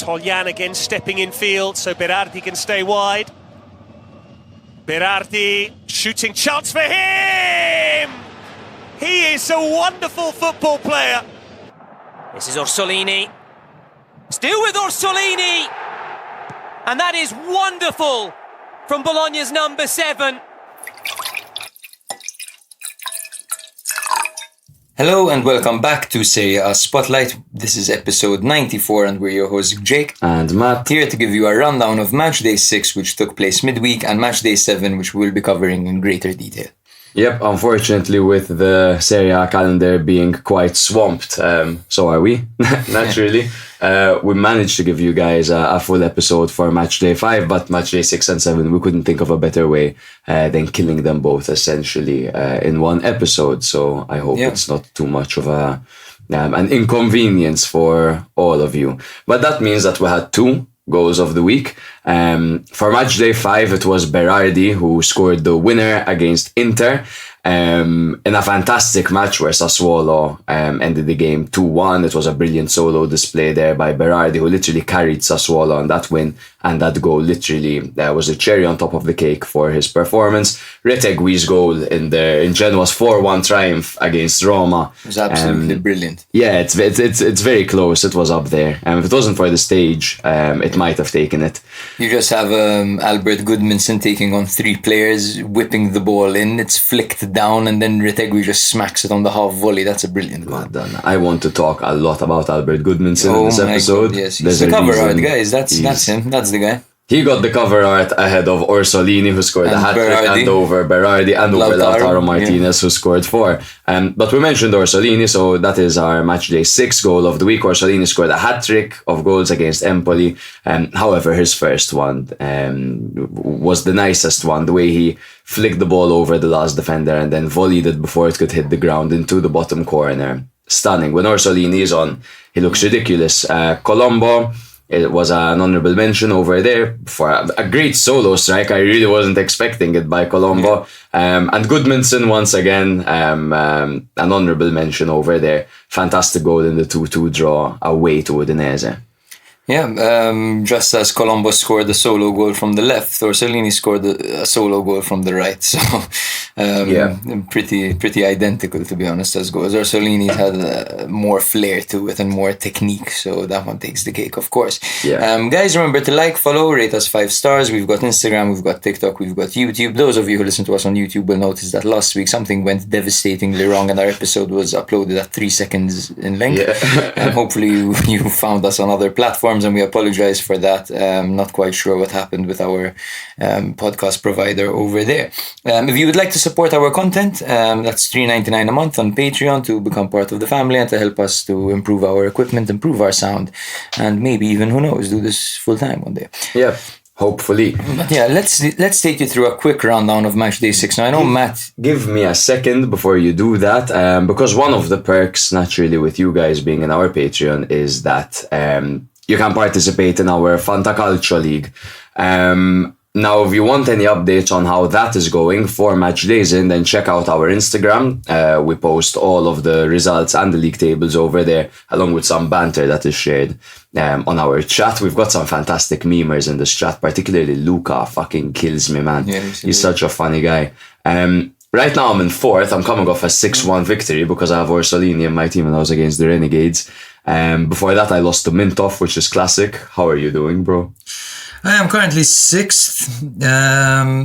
Toljan again stepping in field so Berardi can stay wide. Berardi, shooting chance for him! He is a wonderful football player. This is Orsolini. Still with Orsolini! And that is wonderful from Bologna's number 7. Hello and welcome back to Serie A Spotlight. This is episode 94 and we're your hosts Jake and Matt, here to give you a rundown of Matchday 6, which took place midweek, and Matchday 7, which we'll be covering in greater detail. Yep, unfortunately with the Serie A calendar being quite swamped, so are we, naturally. We managed to give you guys a full episode for Matchday 5, but Matchday 6 and 7, we couldn't think of a better way than killing them both essentially in one episode. So I hope it's not too much of an inconvenience for all of you. But that means that we had 2 goals of the week. For Matchday 5, it was Berardi who scored the winner against Inter in a fantastic match where Sassuolo ended the game 2-1. It was a brilliant solo display there by Berardi, who literally carried Sassuolo on that win, and that goal literally was a cherry on top of the cake for his performance. Retegui's goal in Genoa's 4-1 triumph against Roma. It was absolutely brilliant. Yeah, it's very close. It was up there. If it wasn't for the stage, it might have taken it. You just have Albert Goodmanson taking on 3 players, whipping the ball in. It's flicked down, and then Retegui just smacks it on the half volley. That's a brilliant goal. I want to talk a lot about Albert Goodmanson in this episode. God, yes, he's the cover art, guys. That's him. That's the guy. He got the cover art ahead of Orsolini, who scored a hat-trick, and over Berardi, and over Lautaro Martinez, who scored 4. But we mentioned Orsolini, so that is our Matchday 6 goal of the week. Orsolini scored a hat-trick of goals against Empoli. However, his first one was the nicest one, the way he flicked the ball over the last defender and then volleyed it before it could hit the ground into the bottom corner. Stunning. When Orsolini is on, he looks ridiculous. Colombo, it was an honourable mention over there for a great solo strike. I really wasn't expecting it by Colombo. And Goodmanson, once again, an honourable mention over there. Fantastic goal in the 2-2 draw away to Udinese. Yeah, just as Colombo scored a solo goal from the left, Orsolini scored a solo goal from the right. So, pretty identical, to be honest, as goals. Orsolini had more flair to it and more technique, so that one takes the cake, of course. Yeah. Guys, remember to like, follow, rate us 5 stars. We've got Instagram, we've got TikTok, we've got YouTube. Those of you who listen to us on YouTube will notice that last week something went devastatingly wrong and our episode was uploaded at 3 seconds in length. And hopefully you found us on other platforms, and we apologize for that. Not quite sure what happened with our podcast provider over there. If you would like to support our content, that's $3.99 a month on Patreon to become part of the family and to help us to improve our equipment, improve our sound, and maybe even, who knows, do this full time one day. Yeah, hopefully. But yeah, let's take you through a quick rundown of Matchday 6. Now, I know Matt... Give me a second before you do that, because one of the perks, naturally, with you guys being in our Patreon is that you can participate in our Fantacalcio League. Now, if you want any updates on how that is going for Matchdays in, then check out our Instagram. We post all of the results and the league tables over there, along with some banter that is shared on our chat. We've got some fantastic memers in this chat, particularly Luca. Fucking kills me, man. Yeah, he's such a funny guy. Right now I'm in 4th. I'm coming off a 6-1 victory because I have Orsolini in my team and I was against the Renegades. Before that I lost to Mintoff, which is classic. How are you doing, bro? I am currently 6th,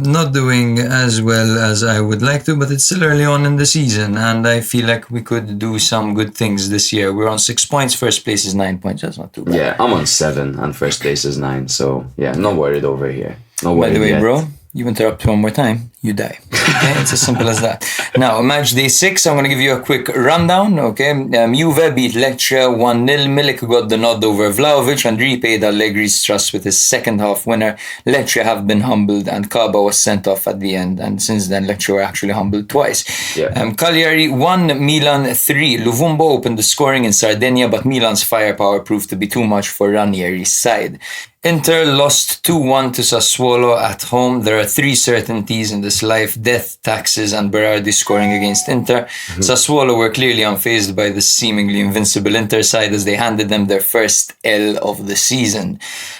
not doing as well as I would like to, but it's still early on in the season and I feel like we could do some good things this year. We're on 6 points, first place is 9 points, that's not too bad. Yeah, I'm on 7 and first place is 9, so yeah, not worried over here. Not worried. By the way, yet. bro, you interrupt one more time, you die. Okay, it's as simple as that. Now, Matchday 6, I'm going to give you a quick rundown. Okay, Juve beat Lecce 1-0. Milik got the nod over Vlahovic and repaid Allegri's trust with his second half winner. Lecce have been humbled and Kaba was sent off at the end. And since then, Lecce were actually humbled twice. Yeah. Cagliari 1, Milan 3. Luvumbo opened the scoring in Sardinia, but Milan's firepower proved to be too much for Ranieri's side. Inter lost 2-1 to Sassuolo at home. There are 3 certainties in the regardless, life, death, taxes, and Berardi scoring against Inter. Sassuolo were clearly unfazed by the seemingly invincible Inter side as they handed them their first L of the season.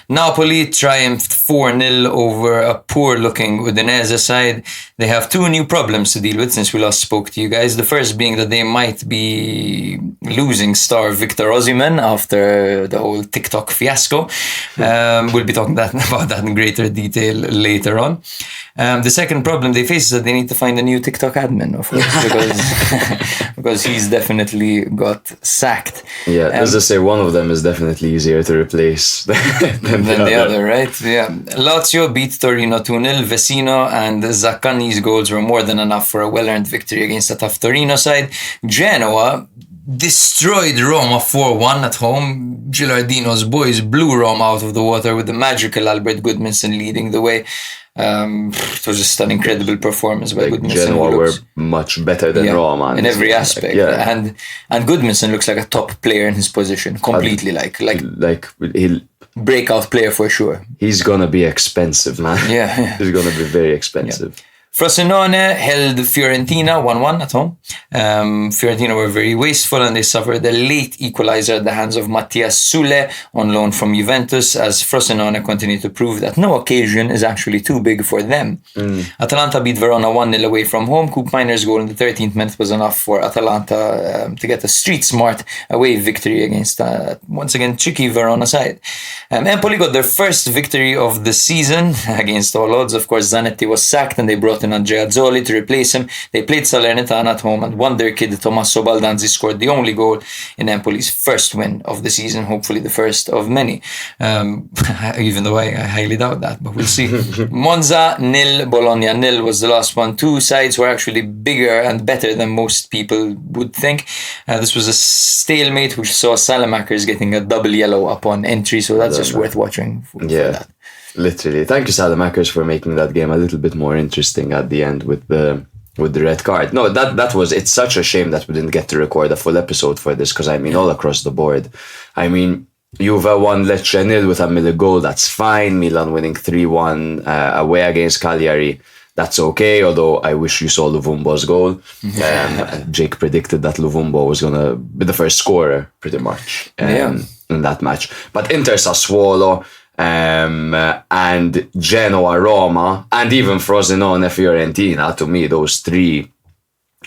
Napoli triumphed 4-0 over a poor-looking Udinese side. They have two new problems to deal with since we last spoke to you guys. The first being that they might be losing star Victor Osimhen after the whole TikTok fiasco. We'll be talking about that in greater detail later on. The second problem they face is that they need to find a new TikTok admin, of course, because he's definitely got sacked. Yeah, as I say, one of them is definitely easier to replace than the other, right? Yeah. Lazio beat Torino 2-0. Vecino and Zaccani's goals were more than enough for a well-earned victory against a tough Torino side. Genoa destroyed Roma 4-1 at home. Gilardino's boys blew Roma out of the water with the magical Albert Gudmundsson leading the way. It was just an incredible performance by Gudmundsson. Genoa were much better than Roma in every aspect. And Gudmundsson looks like a top player in his position, completely like he'll breakout player for sure. He's gonna be expensive, man. Yeah. He's gonna be very expensive. Yeah. Frosinone held Fiorentina 1-1 at home. Fiorentina were very wasteful and they suffered a late equalizer at the hands of Mattias Sule on loan from Juventus, as Frosinone continued to prove that no occasion is actually too big for them. Atalanta beat Verona 1-0 away from home. Coop Miner's goal in the 13th minute was enough for Atalanta to get a street-smart away victory against, once again, tricky Verona side. Empoli got their first victory of the season against all odds. Of course, Zanetti was sacked and they brought in Andrea Azzoli to replace him. They played Salernitana at home and wonder kid Tommaso Baldanzi scored the only goal in Empoli's first win of the season, hopefully the first of many. Even though I highly doubt that, but we'll see. Monza 0, Bologna 0 was the last one. Two sides were actually bigger and better than most people would think. This was a stalemate which saw Salamakers getting a double yellow upon entry, so that's just worth watching for that. Literally. Thank you, Salamakers, for making that game a little bit more interesting at the end with the red card. No, that was, it's such a shame that we didn't get to record a full episode for this, because I mean, all across the board. I mean, Juve won Lecce 0 with a Milik goal, that's fine. Milan winning 3-1 away against Cagliari, that's okay, although I wish you saw Luvumbo's goal. Jake predicted that Luvumbo was going to be the first scorer, pretty much, in that match. But Inter Sassuolo, and Genoa, Roma, and even Frosinone, Fiorentina, to me, those three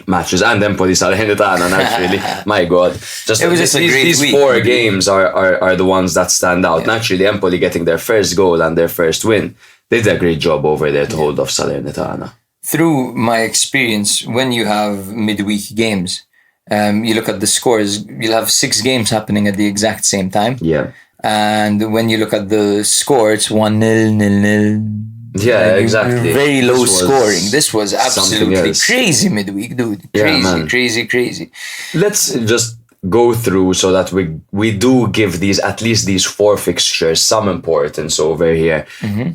matches, and Empoli, Salernitana, naturally, my God. These four games are the ones that stand out. Naturally, Empoli getting their first goal and their first win. They did a great job over there to hold off Salernitana. Through my experience, when you have midweek games, you look at the scores, you'll have 6 games happening at the exact same time. Yeah. And when you look at the score, it's 1-0, 0-0. Yeah, exactly. Very low scoring. This was absolutely crazy midweek, dude. Crazy. Let's just go through so that we do give at least these 4 fixtures some importance over here.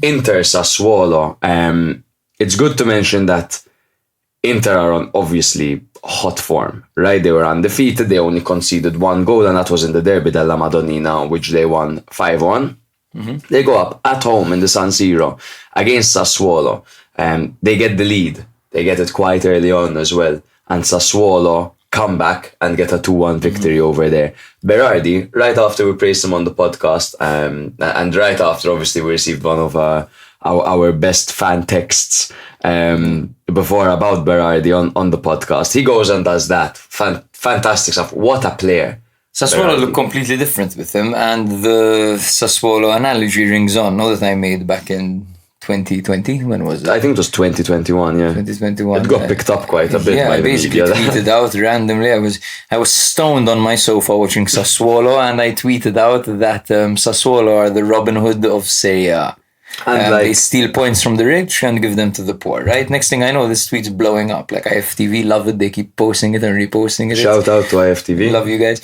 Inter Sassuolo. It's good to mention that Inter are on obviously hot form, right? They were undefeated. They only conceded 1 goal, and that was in the Derby della Madonnina, which they won 5-1. They go up at home in the San Siro against Sassuolo. They get the lead. They get it quite early on as well. And Sassuolo come back and get a 2-1 victory over there. Berardi, right after we praised him on the podcast, and right after, obviously, we received one of our best fan texts before about Berardi on the podcast. He goes and does that. Fantastic stuff. What a player. Sassuolo looked completely different with him, and the Sassuolo analogy rings on. Know that I made back in 2020. When was it? I think it was 2021, yeah. 2021. It got picked up quite a bit by I the basically media. tweeted out randomly. I was stoned on my sofa watching Sassuolo, and I tweeted out that Sassuolo are the Robin Hood of Serie A. And they steal points from the rich and give them to the poor, right? Next thing I know, this tweet's blowing up. Like IFTV love it. They keep posting it and reposting it. Shout out to IFTV. Love you guys.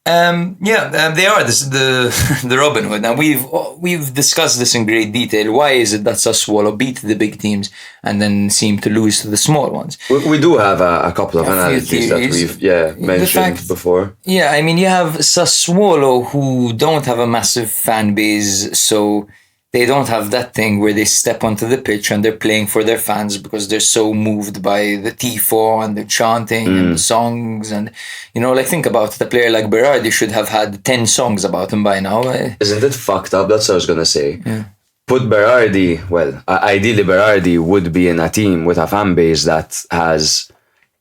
They are the Robin Hood. Now we've discussed this in great detail. Why is it that Sassuolo beat the big teams and then seem to lose to the small ones? We do have a couple of analogies that we've mentioned before. Yeah, I mean, you have Sassuolo who don't have a massive fan base, so they don't have that thing where they step onto the pitch and they're playing for their fans because they're so moved by the tifo and the chanting and the songs. And, like, think about it. A player like Berardi should have had 10 songs about him by now. Isn't it fucked up? That's what I was going to say. Yeah. Put Berardi, ideally Berardi would be in a team with a fan base that has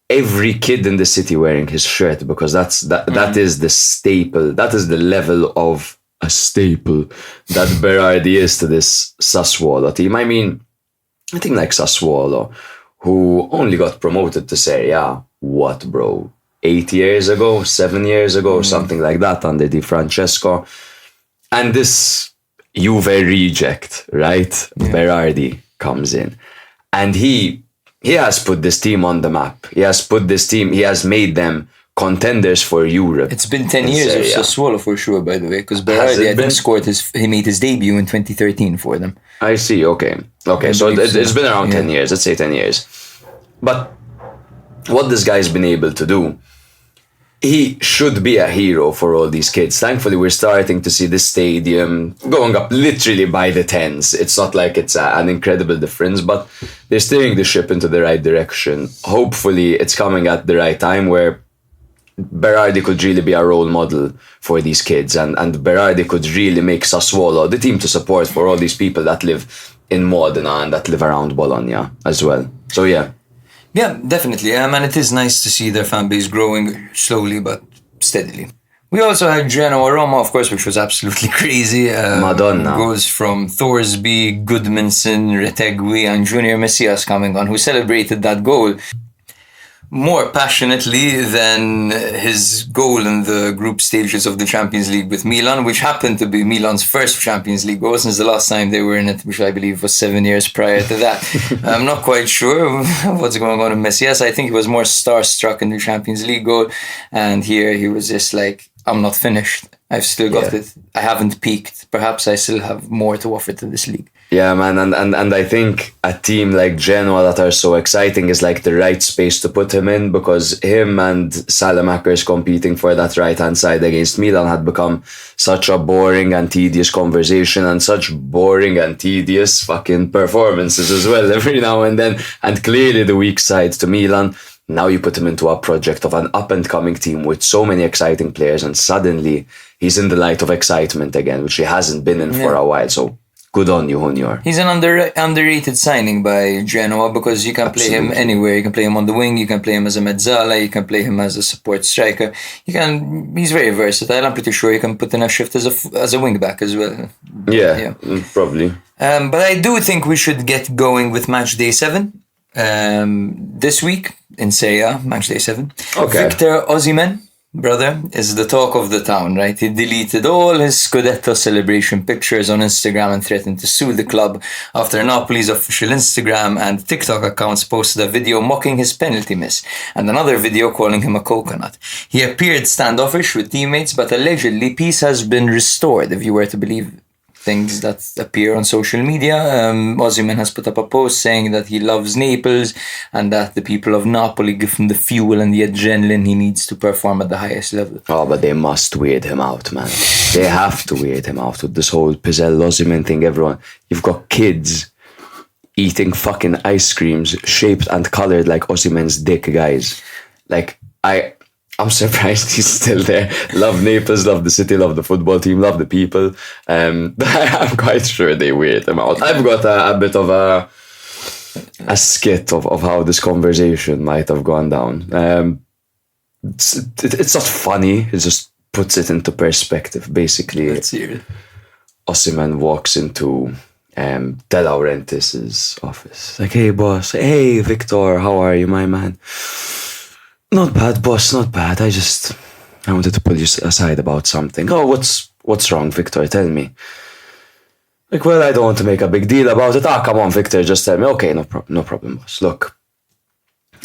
every kid in the city wearing his shirt, because that is the staple. That is the level of a staple that Berardi is to this Sassuolo team. I mean, I think like Sassuolo, who only got promoted to Serie A, 8 years ago, 7 years ago, something like that, under Di Francesco. And this Juve reject, right? Berardi comes in. And he has put this team on the map. He has made them contenders for Europe. It's been 10 years of Sassuolo for sure, by the way, because Berardi, I think, he made his debut in 2013 for them. I see, okay. So it's been around 10 years, let's say 10 years. But what this guy's been able to do, he should be a hero for all these kids. Thankfully, we're starting to see this stadium going up literally by the tens. It's not like it's an incredible difference, but they're steering the ship into the right direction. Hopefully, it's coming at the right time where Berardi could really be a role model for these kids, and Berardi could really make Sassuolo the team to support for all these people that live in Modena and that live around Bologna as well. So yeah. Yeah, definitely. And it is nice to see their fan base growing slowly but steadily. We also had Genoa Roma, of course, which was absolutely crazy. Madonna. Goals from Thorsby, Goodmanson, Retegui, and Junior Messias coming on, who celebrated that goal more passionately than his goal in the group stages of the Champions League with Milan, which happened to be Milan's first Champions League goal since the last time they were in it, which I believe was 7 years prior to that. I'm not quite sure what's going on with Messias. I think he was more starstruck in the Champions League goal, and here he was just like, I'm not finished. I've still got it. I haven't peaked. Perhaps I still have more to offer to this league. Yeah, man, and I think a team like Genoa that are so exciting is like the right space to put him in, because him and Salamakers competing for that right-hand side against Milan had become such a boring and tedious conversation, and such boring and tedious fucking performances as well every now and then, and clearly the weak side to Milan. Now you put him into a project of an up-and-coming team with so many exciting players, and suddenly he's in the light of excitement again, which he hasn't been in for a while, so good on you, Junior. He's an underrated signing by Genoa, because you can play him anywhere. You can play him on the wing, you can play him as a mezzala, you can play him as a support striker. He's very versatile. I'm pretty sure you can put in a shift as a wing back as well. Yeah. Probably. But I do think we should get going with Matchday 7 this week in Serie A, Matchday 7. Okay. Victor Osimhen, brother, is the talk of the town, right? He deleted all his Scudetto celebration pictures on Instagram and threatened to sue the club after Napoli's official Instagram and TikTok accounts posted a video mocking his penalty miss and another video calling him a coconut. He appeared standoffish with teammates, but allegedly peace has been restored, if you were to believe things that appear on social media. Osimhen has put up a post saying that he loves Naples and that the people of Napoli give him the fuel and the adrenaline he needs to perform at the highest level. Oh, but they must weird him out, man. They have to weird him out with this whole Pizzelle Osimhen thing. Everyone, you've got kids eating fucking ice creams shaped and colored like Osimhen's dick, guys. Like, I'm surprised he's still there. Love Naples, love the city, love the football team, love the people. I'm quite sure they weird him out. I've got a bit of a skit of how this conversation might have gone down. It's not funny, it just puts it into perspective. Basically, Let's hear it. Osimhen walks into De Laurentiis' office. Like, hey boss, hey Victor, how are you, my man? Not bad, boss, not bad. I wanted to pull you aside about something. Oh, what's wrong, Victor? Tell me. Like, well, I don't want to make a big deal about it. Come on, Victor, just tell me. Okay, no problem, boss. Look,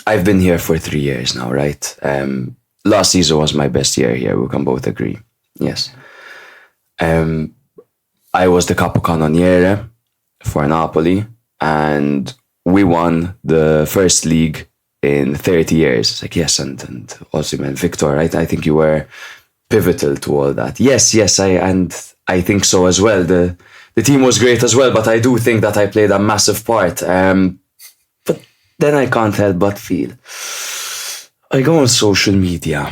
I've been here for 3 years now, right? Last season was my best year here. We can both agree. Yes. I was the capocannoniere for Napoli, and we won the first league in 30 years. It's like, yes, and Osimhen, Victor, right? I think you were pivotal to all that. Yes, I think so as well. The team was great as well, but I do think that I played a massive part. But then I can't help but feel. I go on social media,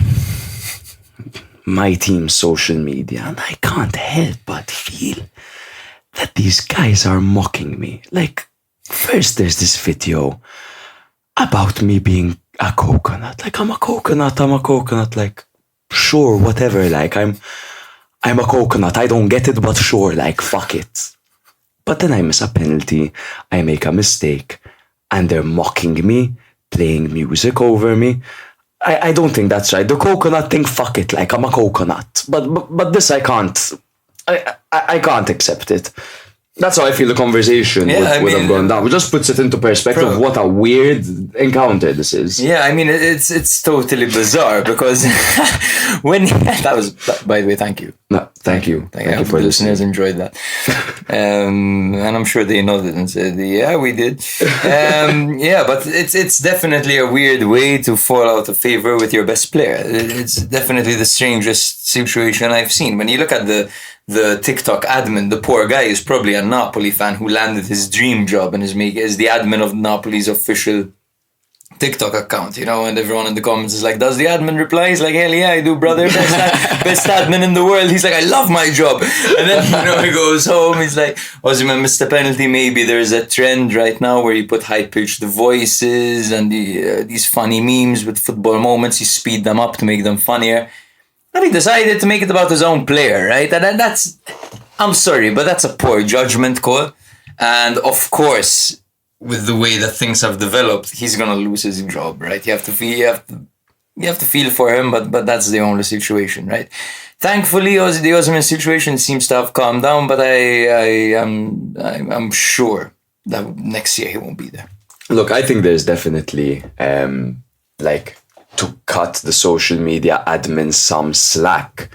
my team's social media, and I can't help but feel that these guys are mocking me. Like, first there's this video about me being a coconut. Like, I'm a coconut. Like, sure, whatever. Like, I'm a coconut. I don't get it, but sure, like, fuck it. But then I miss a penalty, I make a mistake, and they're mocking me, playing music over me. I don't think that's right. The coconut thing, fuck it. Like, I'm a coconut. But this I can't. I can't accept it. That's how I feel the conversation would have gone down. It just puts it into perspective of what a weird encounter this is. Yeah, I mean, it's totally bizarre because when that was, by the way, thank you. No, thank you. Thank you for listeners enjoyed that. And I'm sure they nodded and said, yeah, we did. Yeah, but it's definitely a weird way to fall out of favor with your best player. It's definitely the strangest situation I've seen. When you look at the TikTok admin, the poor guy is probably a Napoli fan who landed his dream job and is the admin of Napoli's official TikTok account, you know, and everyone in the comments is like, does the admin reply? He's like, hell yeah, I do, brother. Best admin in the world. He's like, I love my job. And then, you know, he goes home. He's like, Osimhen missed a penalty. Maybe there's a trend right now where you put high-pitched voices and these funny memes with football moments. You speed them up to make them funnier. And he decided to make it about his own player, right? And that's, I'm sorry, but that's a poor judgment call. And of course, with the way that things have developed, he's gonna lose his job, right? You have to feel for him, but that's the only situation, right? Thankfully, the Osimhen situation seems to have calmed down, but I'm sure that next year he won't be there. Look, I think there's definitely to cut the social media admin some slack.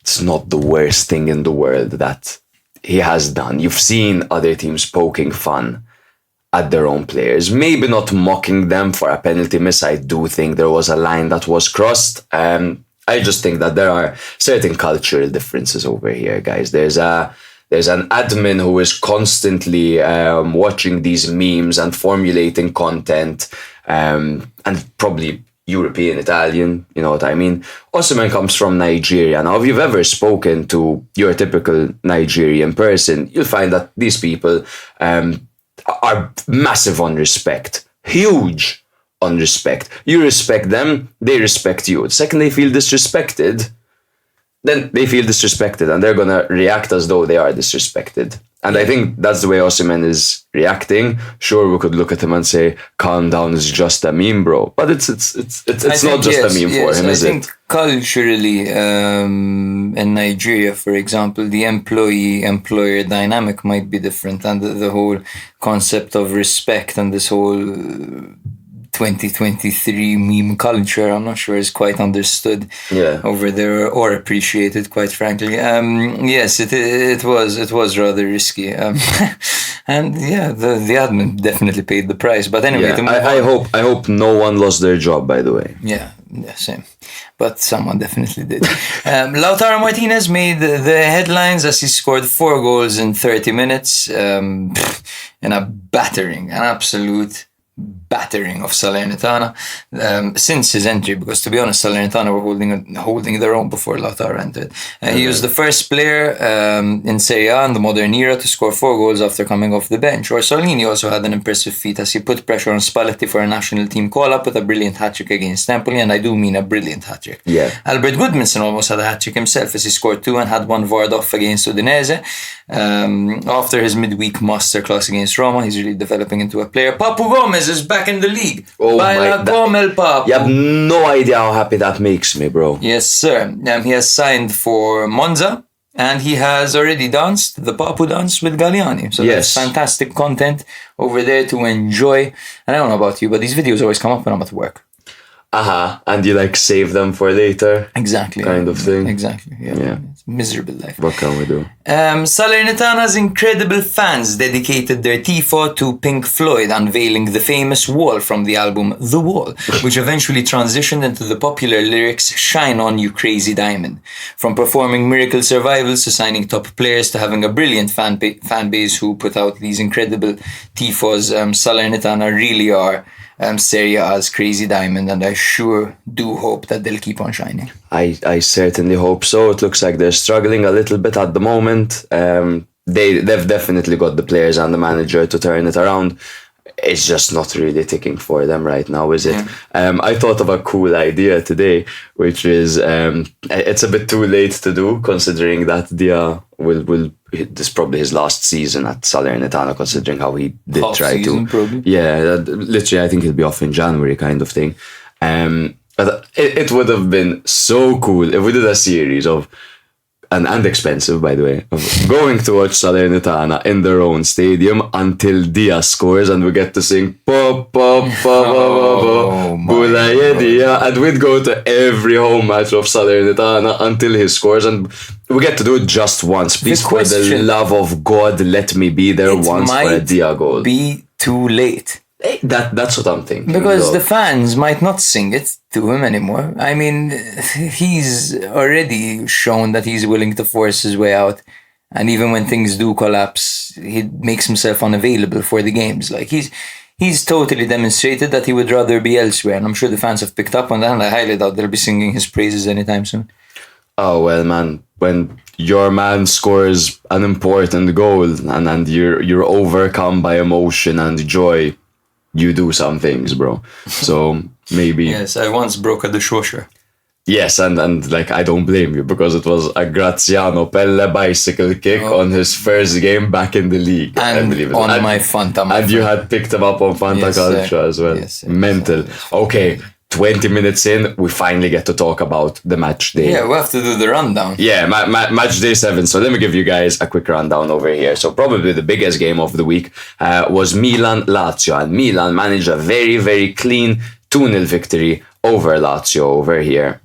It's not the worst thing in the world that he has done. You've seen other teams poking fun at their own players, maybe not mocking them for a penalty miss. I do think there was a line that was crossed. I just think that there are certain cultural differences over here, guys. There's an admin who is constantly watching these memes and formulating content, and probably European, Italian, you know what I mean? Osimhen comes from Nigeria. Now, if you've ever spoken to your typical Nigerian person, you'll find that these people are massive on respect, huge on respect. You respect them, they respect you. The second they feel disrespected, then they feel disrespected and they're going to react as though they are disrespected. And I think that's the way Osimhen is reacting. Sure, we could look at him and say, calm down, it's just a meme, bro. But it's not just a meme for him, is it? I think culturally, in Nigeria, for example, the employee-employer dynamic might be different. And the whole concept of respect and this whole 2023 meme culture, I'm not sure is quite understood over there or appreciated, quite frankly. Yes, it was rather risky. And yeah, the admin definitely paid the price. But anyway, I hope no one lost their job, by the way. Yeah, same. But someone definitely did. Lautaro Martinez made the headlines as he scored 4 goals in 30 minutes in an absolute battering of Salernitana since his entry, because to be honest, Salernitana were holding their own before Lautaro entered. He was the first player in Serie A in the modern era to score 4 goals after coming off the bench. Orsolini also had an impressive feat as he put pressure on Spalletti for a national team call-up with a brilliant hat-trick against Empoli, and I do mean a brilliant hat-trick. Yeah. Albert Goodmanson almost had a hat-trick himself as he scored 2 and had 1 VAR'd off against Udinese. After his midweek masterclass against Roma, he's really developing into a player. Papu Gomez is back in the league. Oh my! You have no idea how happy that makes me, bro. Yes, sir. He has signed for Monza, and he has already danced the Papu dance with Galliani. So that's fantastic content over there to enjoy. And I don't know about you, but these videos always come up when I'm at work. and you like save them for later. Exactly. Kind of thing. Exactly. Yeah. It's a miserable life. What can we do? Salernitana's incredible fans dedicated their tifo to Pink Floyd unveiling the famous wall from the album The Wall, which eventually transitioned into the popular lyrics Shine On You Crazy Diamond. From performing miracle survivals to signing top players to having a brilliant fan base who put out these incredible tifos, Salernitana really are Serie A's crazy diamond, and I sure do hope that they'll keep on shining. I certainly hope so. It looks like they're struggling a little bit at the moment. They've definitely got the players and the manager to turn it around. It's just not really ticking for them right now, is it? Yeah. I thought of a cool idea today, which is it's a bit too late to do, considering that Dia will this is probably his last season at Salernitana, considering how he did Half try season, to. probably. Yeah, literally, I think he'll be off in January, kind of thing. But it would have been so cool if we did a series of. And expensive, by the way, of going to watch Salernitana in their own stadium until Dia scores, and we get to sing pop pop pop pop Bulaye Dia, and we'd go to every home match of Salernitana until he scores, and we get to do it just once. Please, for the love of God, let me be there once for a Dia goal. Be too late. That's what I'm thinking. Because the fans might not sing it to him anymore. I mean, he's already shown that he's willing to force his way out. And even when things do collapse, he makes himself unavailable for the games. Like, he's totally demonstrated that he would rather be elsewhere. And I'm sure the fans have picked up on that. And I highly doubt they'll be singing his praises anytime soon. Oh, well, man, when your man scores an important goal and you're overcome by emotion and joy, you do some things, bro. So maybe... Yes, I once broke a dishwasher. Yes, and like, I don't blame you, because it was a Graziano Pelle bicycle kick on his first game back in the league. And I believe it. on my Fanta. And you had picked him up on Fanta Culture as well. Yes, Mental. Okay, 20 minutes in, we finally get to talk about the match day. Yeah, we have to do the rundown. Yeah, match day 7. So let me give you guys a quick rundown over here. So probably the biggest game of the week was Milan-Lazio. And Milan managed a very, very clean 2-0 victory over Lazio over here,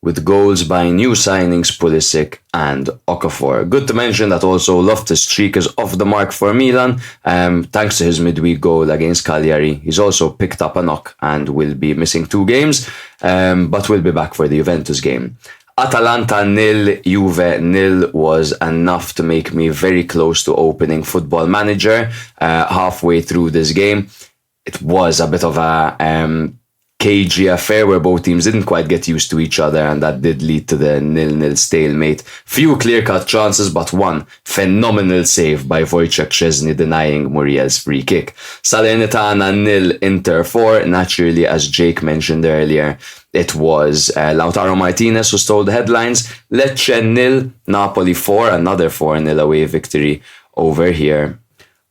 with goals by new signings Pulisic and Okafor. Good to mention that also Loftus-Cheek is off the mark for Milan, thanks to his midweek goal against Cagliari. He's also picked up a knock and will be missing 2 games, but will be back for the Juventus game. Atalanta 0, Juve 0 was enough to make me very close to opening Football Manager halfway through this game. It was a bit of a cagey affair where both teams didn't quite get used to each other, and that did lead to the 0-0 stalemate. Few clear-cut chances, but one phenomenal save by Wojciech Szczesny denying Muriel's free kick. Salernitana 0, Inter 4. Naturally, as Jake mentioned earlier, it was Lautaro Martinez who stole the headlines. Lecce 0, Napoli 4. Another 4-0 away victory over here,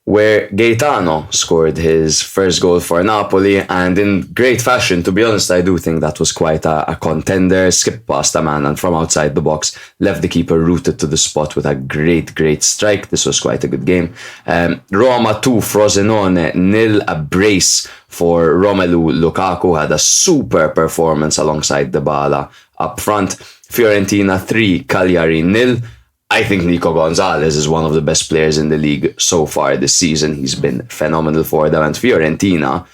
where Gaetano scored his first goal for Napoli, and in great fashion. To be honest, I do think that was quite a contender. Skipped past a man and from outside the box left the keeper rooted to the spot with a great strike. This was quite a good game. Roma 2, Frosinone 0, a brace for Romelu Lukaku. Had a super performance alongside Dybala up front. Fiorentina 3, Cagliari 0. I think Nico Gonzalez is one of the best players in the league so far this season. He's been phenomenal for them, and Fiorentina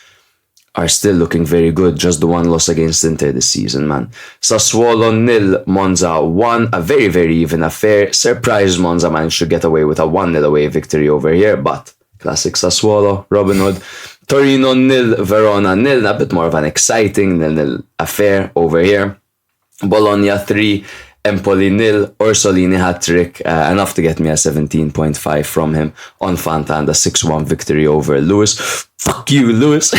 are still looking very good. Just the one loss against Inter this season, man. Sassuolo 0, Monza 1. A very, very even affair. Surprised Monza managed to get away with a 1-0 away victory over here, but classic Sassuolo, Robin Hood. Torino 0, Verona 0. A bit more of an exciting 0-0 affair over here. Bologna 3, Empoli 0, Orsolini hat-trick, enough to get me a 17.5 from him on Fanta, and a 6-1 victory over Lewis. Fuck you, Lewis.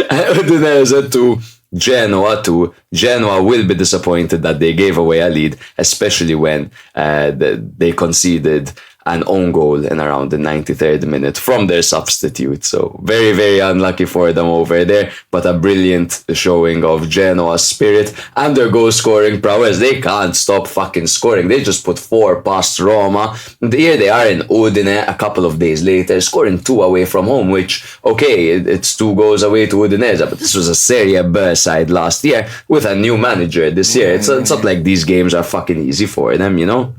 Udinese 2, Genoa 2. Genoa will be disappointed that they gave away a lead, especially when they conceded an own goal in around the 93rd minute from their substitute. So very, very unlucky for them over there, but a brilliant showing of Genoa's spirit and their goal scoring prowess. They can't stop fucking scoring. They just put 4 past Roma. And here they are in Udine a couple of days later, scoring 2 away from home, which, okay, it's 2 goals away to Udinese, but this was a Serie B side last year with a new manager this year. It's not like these games are fucking easy for them, you know?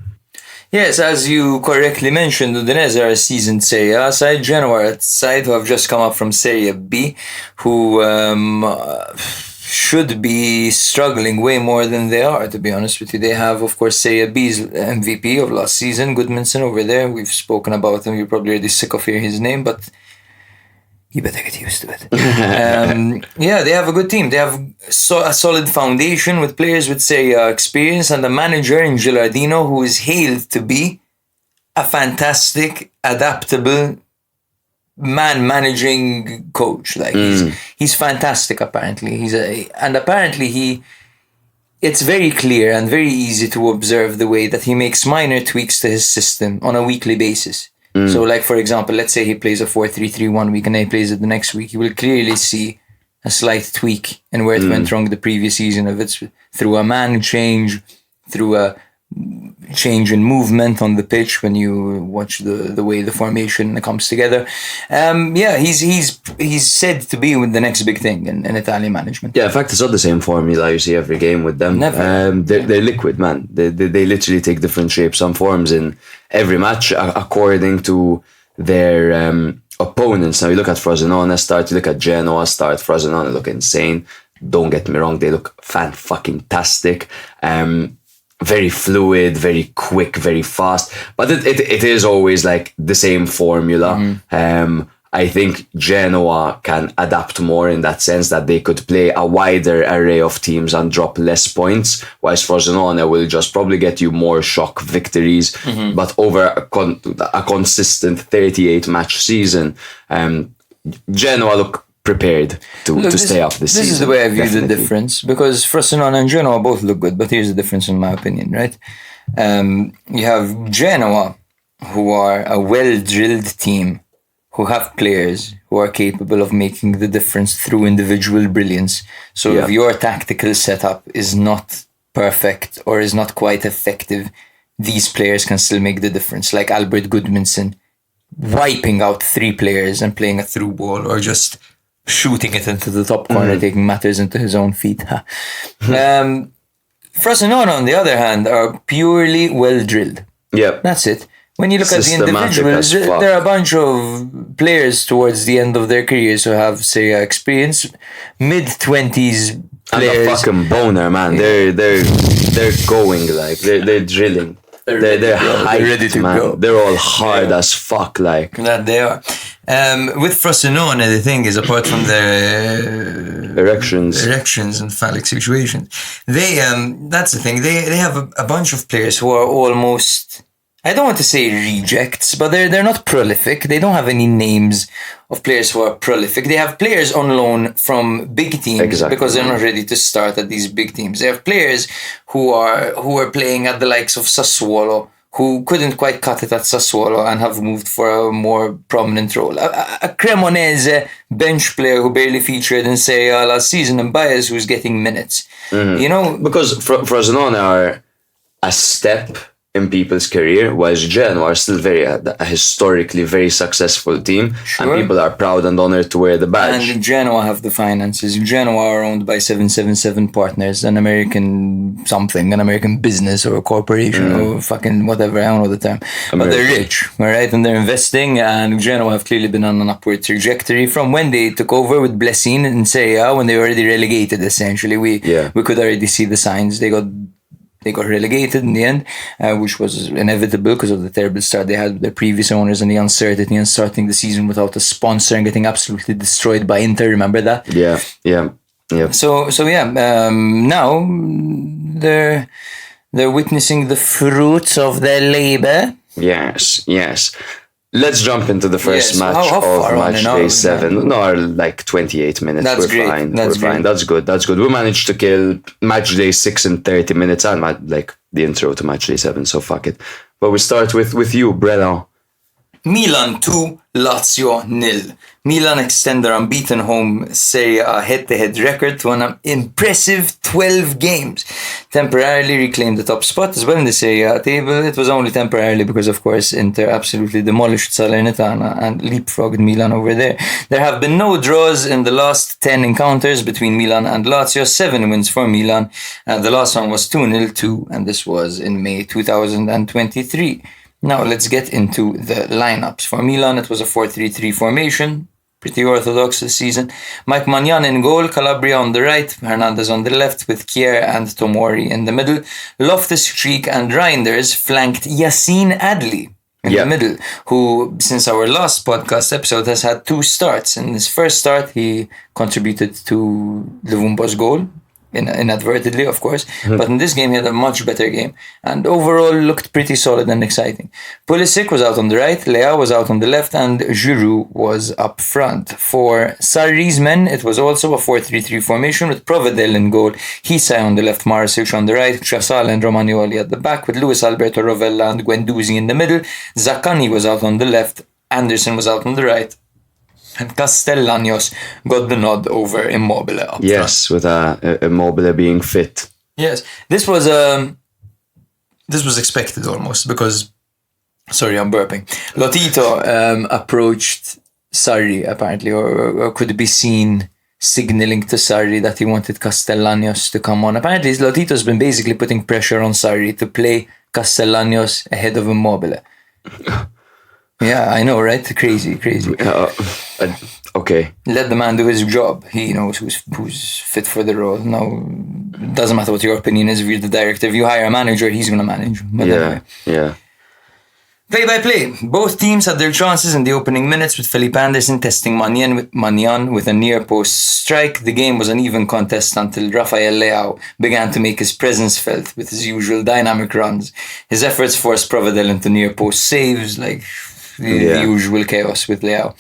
Yes, as you correctly mentioned, Udinese are a seasoned Serie A side. Genoa are a side who have just come up from Serie B, who should be struggling way more than they are, to be honest with you. They have, of course, Serie B's MVP of last season, Goodmanson, over there. We've spoken about him. You're probably already sick of hearing his name, but you better get used to it. Yeah, they have a good team. They have a solid foundation with players with Serie A experience and a manager in Gilardino who is hailed to be a fantastic, adaptable man-managing coach. Like he's fantastic. Apparently, it's very clear and very easy to observe the way that he makes minor tweaks to his system on a weekly basis. So, like, for example, let's say he plays a 4-3-3 one week and then he plays it the next week. You will clearly see a slight tweak in where it went wrong the previous season. If it's through a man change, through a change in movement on the pitch when you watch the way the formation comes together. He's said to be with the next big thing in Italian management. Yeah, in fact, it's not the same formula you see every game with them. Never. They're liquid, man. They literally take different shapes and forms in every match according to their opponents. Now you look at Frosinone start, you look at Genoa start. Frosinone look insane. Don't get me wrong, they look fan-fucking-tastic. Very fluid, very quick, very fast. But it is always like the same formula. I think Genoa can adapt more in that sense that they could play a wider array of teams and drop less points, whilst Frosinone will just probably get you more shock victories. But over a consistent 38 match season, Genoa look prepared to stay up this season. This is the way I view the difference, because Frosinone and Genoa both look good, but here's the difference in my opinion, right? You have Genoa, who are a well-drilled team, who have players who are capable of making the difference through individual brilliance. So if your tactical setup is not perfect or is not quite effective, these players can still make the difference. Like Albert Goodmanson, wiping out 3 players and playing a through ball, or just shooting it into the top corner, taking matters into his own feet. Frosinone, on the other hand, are purely well-drilled. Yep. That's it. When you look at the individuals, there are a bunch of players towards the end of their careers who have, say, experience, mid-20s players. And a fucking boner, man. They're going, like, they're drilling. They're hyped, ready to go. They're all hard as fuck, like. That they are. With Frosinone, the thing is, apart from their erections and phallic situations, they that's the thing. They have a bunch of players who are almost, I don't want to say rejects, but they're not prolific. They don't have any names of players who are prolific. They have players on loan from big teams because they're not ready to start at these big teams. They have players who are playing at the likes of Sassuolo, who couldn't quite cut it at Sassuolo and have moved for a more prominent role. A Cremonese bench player who barely featured in Serie A last season, and Baez who's getting minutes. You know, because Frosinone are a step in people's career, whilst Genoa are still a historically very successful team, and people are proud and honored to wear the badge. And Genoa have the finances. Genoa are owned by 777 Partners, an American business or a corporation or fucking whatever, I don't know the term. But they're rich, all right, and they're investing, and Genoa have clearly been on an upward trajectory from when they took over with Blessing in Serie A, when they were already relegated, essentially. We could already see the signs. They got relegated in the end, which was inevitable because of the terrible start they had with their previous owners and the uncertainty in starting the season without a sponsor and getting absolutely destroyed by Inter. Remember that? Yeah. So now they're witnessing the fruits of their labor. Yes. Let's jump into the first match of Matchday 7. No, like 28 minutes. That's We're great. fine. That's We're fine. That's good. We managed to kill Matchday 6 in 30 minutes and like the intro to Matchday 7, so fuck it. But we start with you, Brenna. Milan 2, Lazio 0. Milan extend their unbeaten home Serie A head-to-head record to an impressive 12 games. Temporarily reclaimed the top spot as well in the Serie A table. It was only temporarily because, of course, Inter absolutely demolished Salernitana and leapfrogged Milan over there. There have been no draws in the last 10 encounters between Milan and Lazio. 7 wins for Milan. The last one was 2-0 too, and this was in May 2023. Now let's get into the lineups. For Milan, it was a 4-3-3 formation. Pretty orthodox this season. Mike Maignan in goal, Calabria on the right, Hernandez on the left with Kier and Tomori in the middle. Loftus-Cheek and Reinders flanked Yassine Adli in the middle, who, since our last podcast episode, has had 2 starts. In his first start, he contributed to Luvumbo's goal, inadvertently, of course, but in this game he had a much better game and overall looked pretty solid and exciting. Pulisic was out on the right, Leao was out on the left, and Giroud was up front. For Sarri's men, it was also a 4-3-3 formation with Provedel in goal, Hisai on the left, Marasic on the right, Chasal and Romagnoli at the back, with Luis Alberto Rovella and Guendouzi in the middle. Zaccagni was out on the left, Anderson was out on the right, and Castellanos got the nod over Immobile up front. With Immobile being fit. Yes, this was expected almost because, sorry, I'm burping. Lotito approached Sarri apparently, or could be seen signaling to Sarri that he wanted Castellanos to come on. Apparently, Lotito's been basically putting pressure on Sarri to play Castellanos ahead of Immobile. Yeah, I know, right? Crazy. Okay. Let the man do his job. He knows who's fit for the role. Now, it doesn't matter what your opinion is. If you're the director, if you hire a manager, he's going to manage. But anyway. Yeah. Play-by-play. Both teams had their chances in the opening minutes, with Felipe Anderson testing Maignan with a near-post strike. The game was an even contest until Rafael Leao began to make his presence felt with his usual dynamic runs. His efforts forced Provedel into near-post saves, like the usual chaos with Leao.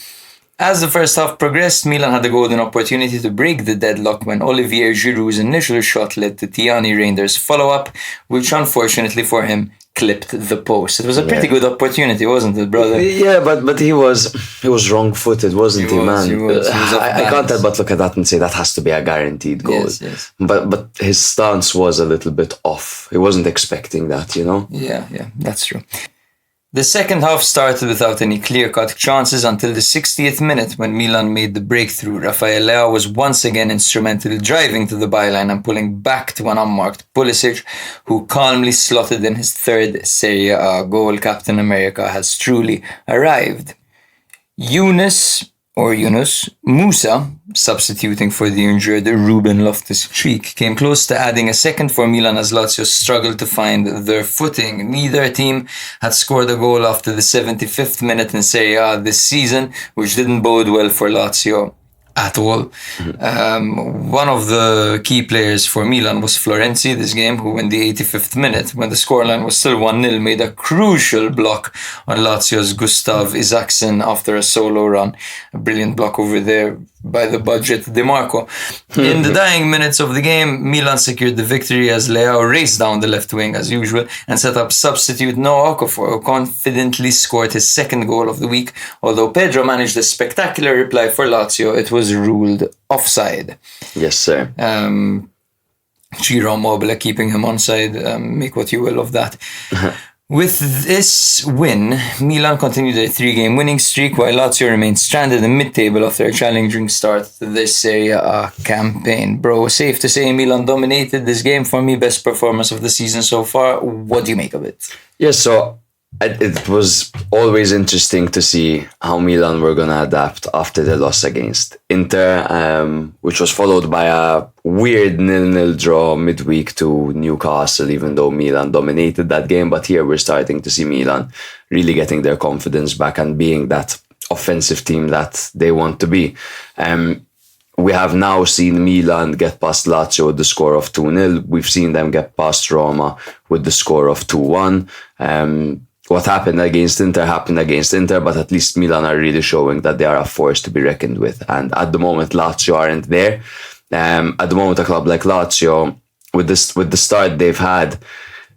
As the first half progressed, Milan had a golden opportunity to break the deadlock when Olivier Giroud's initial shot led to Tiani Reinder's follow-up, which unfortunately for him clipped the post. It was a pretty good opportunity, wasn't it, brother? Yeah, but he was wrong-footed, wasn't he, man? He was I can't help but look at that and say that has to be a guaranteed goal. Yes. But his stance was a little bit off. He wasn't expecting that, you know? Yeah, that's true. The second half started without any clear-cut chances until the 60th minute when Milan made the breakthrough. Rafael Leao was once again instrumental, driving to the byline and pulling back to an unmarked Pulisic, who calmly slotted in his 3rd Serie A goal. Captain America has truly arrived. Yunus Musa, substituting for the injured Ruben Loftus-Cheek, came close to adding a second for Milan as Lazio struggled to find their footing. Neither team had scored a goal after the 75th minute in Serie A this season, which didn't bode well for Lazio at all. One of the key players for Milan was Florenzi this game, who in the 85th minute, when the scoreline was still 1-0, made a crucial block on Lazio's Gustav Isaacsen after a solo run. A brilliant block over there by the budget DeMarco. In the dying minutes of the game, Milan secured the victory as Leao raced down the left wing as usual and set up substitute Noah Okafor, who confidently scored his 2nd goal of the week. Although Pedro managed a spectacular reply for Lazio, it was ruled offside. Yes, sir. Ciro Immobile keeping him onside. Make what you will of that. With this win, Milan continued their 3-game winning streak, while Lazio remained stranded in mid-table after a challenging start to this Serie A campaign. Bro, safe to say Milan dominated this game. For me, best performance of the season so far. What do you make of it? Yeah, so it was always interesting to see how Milan were going to adapt after the loss against Inter, which was followed by a weird 0-0 draw midweek to Newcastle, even though Milan dominated that game. But here we're starting to see Milan really getting their confidence back and being that offensive team that they want to be. We have now seen Milan get past Lazio with the score of 2-0. We've seen them get past Roma with the score of 2-1. What happened against Inter, but at least Milan are really showing that they are a force to be reckoned with. And at the moment, Lazio aren't there. At the moment, a club like Lazio, with the start they've had,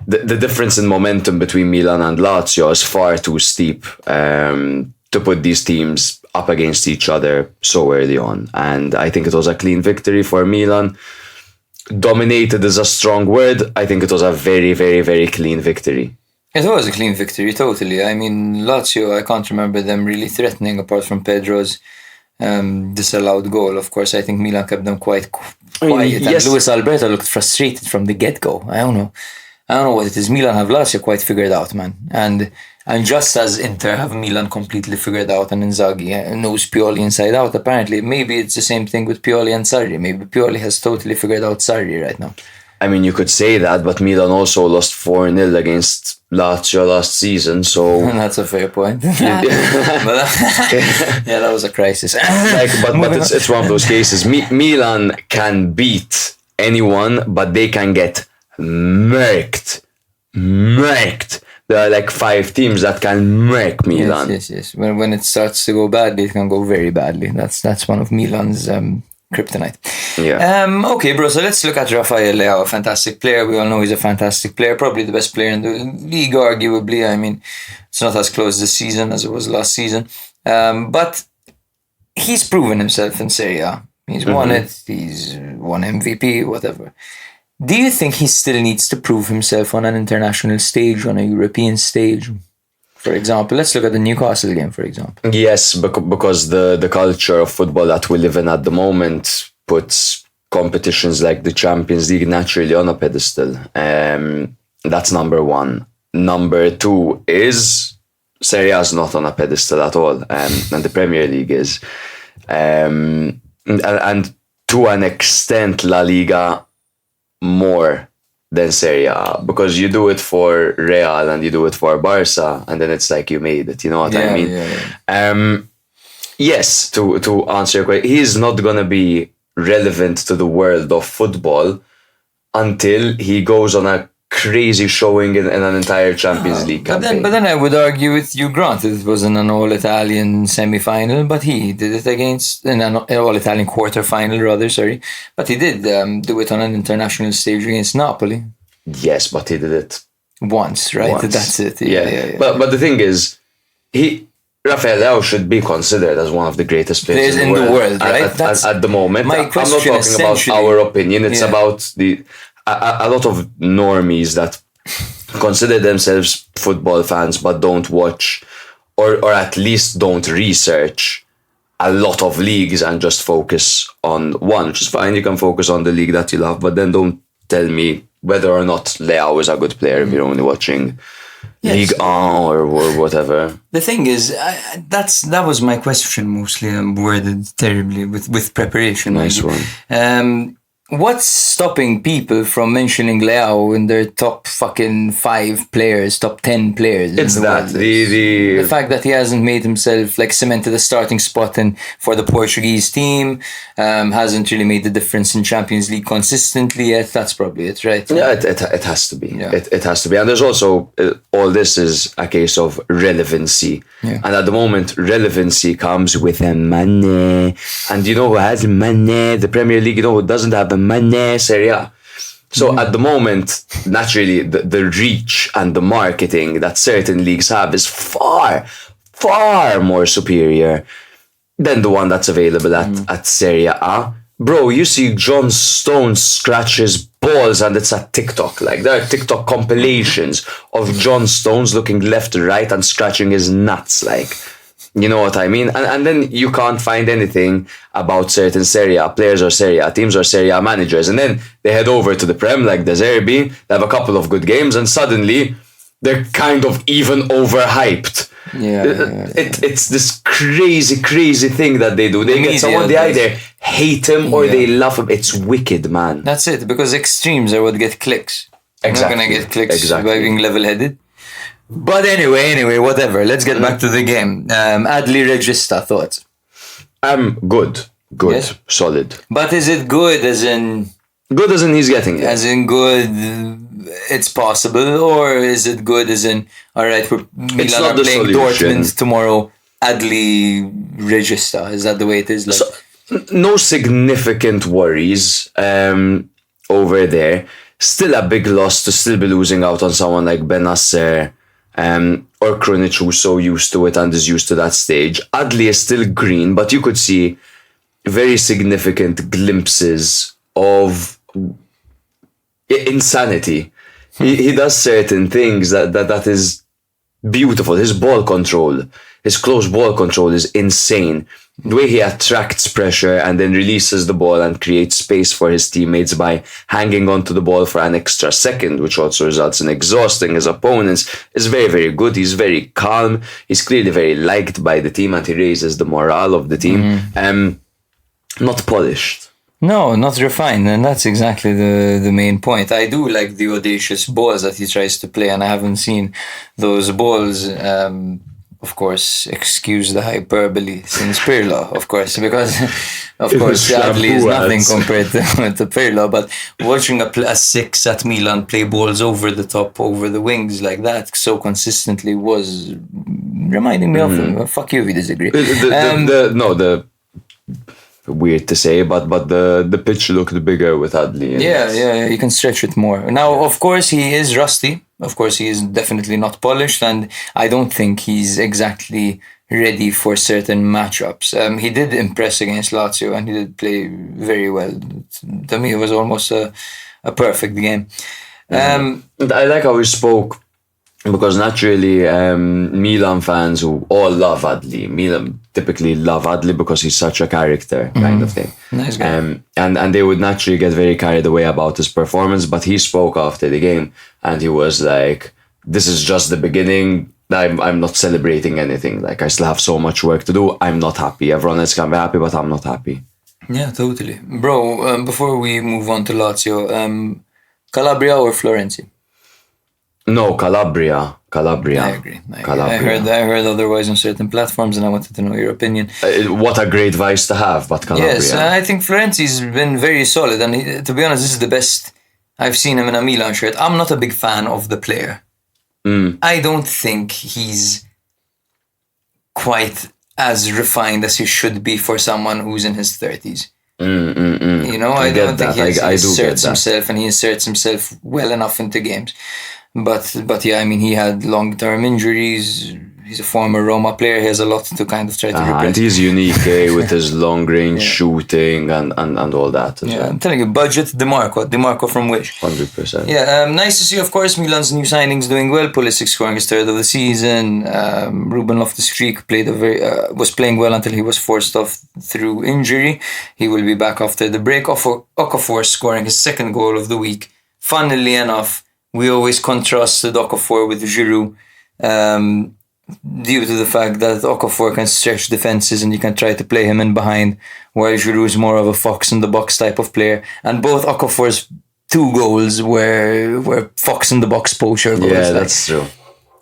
the difference in momentum between Milan and Lazio is far too steep to put these teams up against each other so early on. And I think it was a clean victory for Milan. Dominated is a strong word. I think it was a very, very, very clean victory. It was a clean victory, totally. I mean, Lazio, I can't remember them really threatening apart from Pedro's disallowed goal. Of course, I think Milan kept them quite quiet. yes. And Luis Alberto looked frustrated from the get-go. I don't know what it is. Milan have Lazio quite figured out, man. And just as Inter have Milan completely figured out and Inzaghi knows Pioli inside out, apparently, maybe it's the same thing with Pioli and Sarri. Maybe Pioli has totally figured out Sarri right now. I mean, you could say that, but Milan also lost 4-0 against Lazio last season, so... That's a fair point. Yeah, that was a crisis. but it's one of those cases. Milan can beat anyone, but they can get murked. There are like 5 teams that can murk Milan. Yes. When it starts to go badly, it can go very badly. That's one of Milan's kryptonite. Yeah. Okay, bro, so let's look at Rafael Leao, a fantastic player. We all know he's a fantastic player, probably the best player in the league, arguably. I mean, it's not as close this season as it was last season. But he's proven himself in Serie A. He's won it, he's won MVP, whatever. Do you think he still needs to prove himself on an international stage, on a European stage? For example, let's look at the Newcastle game, for example. Yes, because the culture of football that we live in at the moment puts competitions like the Champions League naturally on a pedestal. That's number one. Number two is Serie A is not on a pedestal at all, and the Premier League is. And to an extent, La Liga more than Serie A, because you do it for Real and you do it for Barca, and then it's like you made it. You know what I mean? Yeah. Yes, to answer your question, he's not gonna be relevant to the world of football until he goes on a crazy showing in an entire Champions League campaign. But then I would argue with you, granted it wasn't an all-Italian semi-final, but he did it against an all-Italian quarter-final rather, sorry. But he did do it on an international stage against Napoli. Yes, but he did it once, right? once. That's it. Yeah. But the thing is, Rafael Leao should be considered as one of the greatest players in the world, right? At the moment. My I'm not question talking about our opinion. It's about a lot of normies that consider themselves football fans but don't watch or at least don't research a lot of leagues and just focus on one, which is fine. You can focus on the league that you love, but then don't tell me whether or not Leao is a good player if you're only watching League 1 or whatever. The thing is, that was my question mostly. I'm worded terribly with preparation. Nice one. What's stopping people from mentioning Leao in their top fucking 5 players, top 10 players? It's that the fact that he hasn't made himself like cemented a starting spot for the Portuguese team, hasn't really made the difference in Champions League consistently yet. That's probably it, right? Yeah, it has to be. Yeah. It has to be, and there's also all this is a case of relevancy, and at the moment, relevancy comes with money, and you know who has money? The Premier League. You know who doesn't have money? Serie A. So at the moment, naturally, the reach and the marketing that certain leagues have is far, far more superior than the one that's available at Serie A. Bro, you see John Stones scratch his balls and it's at TikTok. Like, there are TikTok compilations of John Stones looking left and right and scratching his nuts. Like, you know what I mean? And then you can't find anything about certain Serie A players or Serie A teams or Serie A managers. And then they head over to the Prem, like De Zerbi, they have a couple of good games, and suddenly they're kind of even overhyped. It's this crazy thing that they do. They get someone, they either hate him or they love him. It's wicked, man. That's it, because extremes are what get clicks. Exactly. You're not going to get clicks by being level-headed. But anyway, whatever. Let's get back to the game. Adli Regista, thoughts? Good, yes? Solid. But is it good as in... Good as in he's getting it? As in good, it's possible, or is it good as in, alright, Milan are playing Dortmund tomorrow, Adli Regista? Is that the way it is? Like? So, no significant worries over there. still a big loss to still be losing out on someone like Ben Nasser or Krunic, who's so used to it and is used to that stage. Adli is still green, but you could see very significant glimpses of insanity. He does certain things that is beautiful. His ball control, his close ball control is insane. The way he attracts pressure and then releases the ball and creates space for his teammates by hanging onto the ball for an extra second, which also results in exhausting his opponents, is very, very good. He's very calm. He's clearly very liked by the team and he raises the morale of the team. Not polished. No, not refined, and that's exactly the main point. I do like the audacious balls that he tries to play, and I haven't seen those balls. Of course, excuse the hyperbole, since Pirlo, of course, because of course Adli is nothing compared to Pirlo. But watching a 6 at Milan play balls over the top, over the wings like that, so consistently was reminding me of him. Fuck you if you disagree. Weird to say, but the pitch looked bigger with Adli. Yeah, you can stretch it more. Now, of course, he is rusty. Of course, he is definitely not polished, and I don't think he's exactly ready for certain matchups. He did impress against Lazio, and he did play very well. To me, it was almost a perfect game. And I like how he spoke, because naturally Milan fans who all love Adli, Milan typically love Adli because he's such a character kind of thing. Nice guy. And they would naturally get very carried away about his performance, but he spoke after the game and he was like, this is just the beginning. I'm not celebrating anything. Like, I still have so much work to do. I'm not happy. Everyone else can be happy, but I'm not happy. Yeah, totally. Bro, before we move on to Lazio, Calabria or Florenzi? No, Calabria. I agree. Calabria. I heard otherwise on certain platforms, and I wanted to know your opinion. What a great vice to have, but Calabria. Yes, I think Florenzi's been very solid, and to be honest, this is the best I've seen him in a Milan shirt. I'm not a big fan of the player. I don't think he's quite as refined as he should be for someone who's in his 30s. You know, I don't think he asserts himself, and he inserts himself well enough into games. But yeah, I mean, he had long-term injuries. He's a former Roma player. He has a lot to kind of try to replace. And he's unique with his long-range shooting and all that. Yeah, I'm telling you, budget DiMarco from Wish. 100%. Yeah, nice to see, of course, Milan's new signings doing well. Pulisic scoring his third of the season. Ruben Loftus-Cheek was playing well until he was forced off through injury. He will be back after the break. Okafor scoring his second goal of the week. Funnily enough, we always contrasted Okafor with Giroud due to the fact that Okafor can stretch defenses and you can try to play him in behind, while Giroud is more of a fox in the box type of player. And both Okafor's 2 goals were fox in the box poacher goals. Yeah, that's true.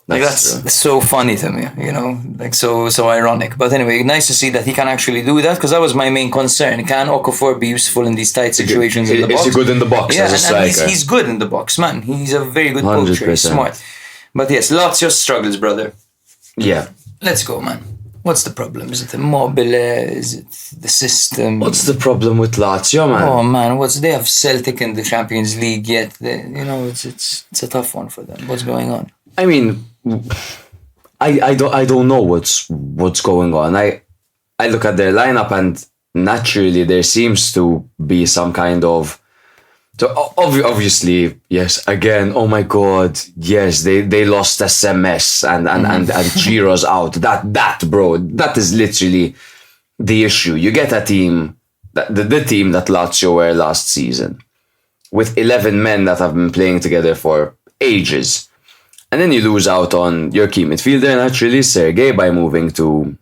That's so funny to me, you know, like so ironic. But anyway, nice to see that he can actually do that, because that was my main concern. Can Okafor be useful in these tight situations in the box? Is he good in the box as a striker? And he's good in the box, man. He's a very good poacher. He's smart. But yes, Lazio struggles, brother. Yeah. Let's go, man. What's the problem? Is it Immobile? Is it the system? What's the problem with Lazio, man? Oh man, they have Celtic in the Champions League yet? It's a tough one for them. What's going on? I mean, I don't know what's going on. I look at their lineup and naturally there seems to be some kind of. So obviously, yes. Again, oh my God, yes. They lost SMS and Giro's out. That bro, that is literally the issue. You get a team, the team that Lazio were last season, with 11 men that have been playing together for ages. And then you lose out on your key midfielder, naturally, Sergei, by moving to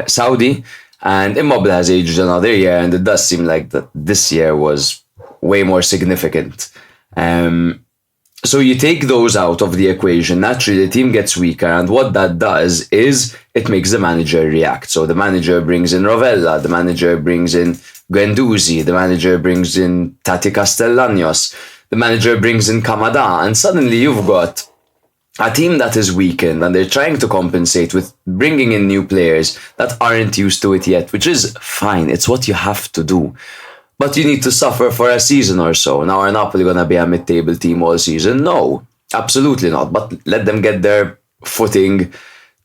Saudi. And Immobile has aged another year, and it does seem like that this year was way more significant. So you take those out of the equation, naturally the team gets weaker, and what that does is it makes the manager react. So the manager brings in Rovella, the manager brings in Guendouzi, the manager brings in Tati Castellanos, the manager brings in Kamada, and suddenly you've got a team that is weakened, and they're trying to compensate with bringing in new players that aren't used to it yet, which is fine. It's what you have to do. But you need to suffer for a season or so. Now, are Napoli going to be a mid-table team all season? No, absolutely not. But let them get their footing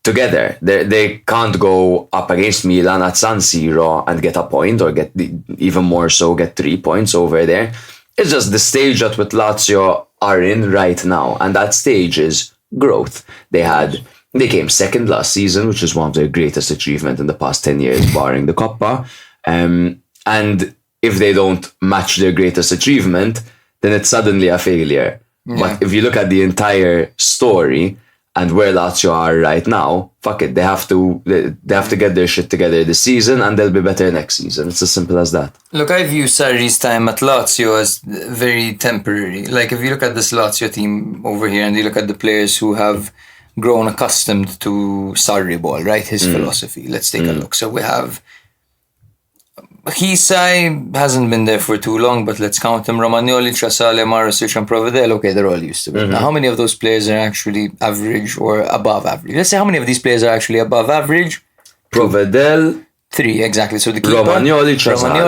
together. They can't go up against Milan at San Siro and get a point, or even more so, get 3 points over there. It's just the stage that with Lazio are in right now. And that stage is growth. They came second last season, which is one of their greatest achievements in the past 10 years, barring the Coppa. And if they don't match their greatest achievement, then it's suddenly a failure. Yeah. But if you look at the entire story and where Lazio are right now, fuck it, they have to get their shit together this season, and they'll be better next season. It's as simple as that. Look, I view Sarri's time at Lazio as very temporary. Like, if you look at this Lazio team over here and you look at the players who have grown accustomed to Sarri ball, right? His philosophy. Let's take a look. So we have Hisai, hasn't been there for too long, but let's count him. Romagnoli, Trasale, Marosic and Provedel. Okay, they're all used to it. Now, how many of those players are actually average or above average? Let's say how many of these players are actually above average? Provedel. 3, exactly. So the keeper, Romagnoli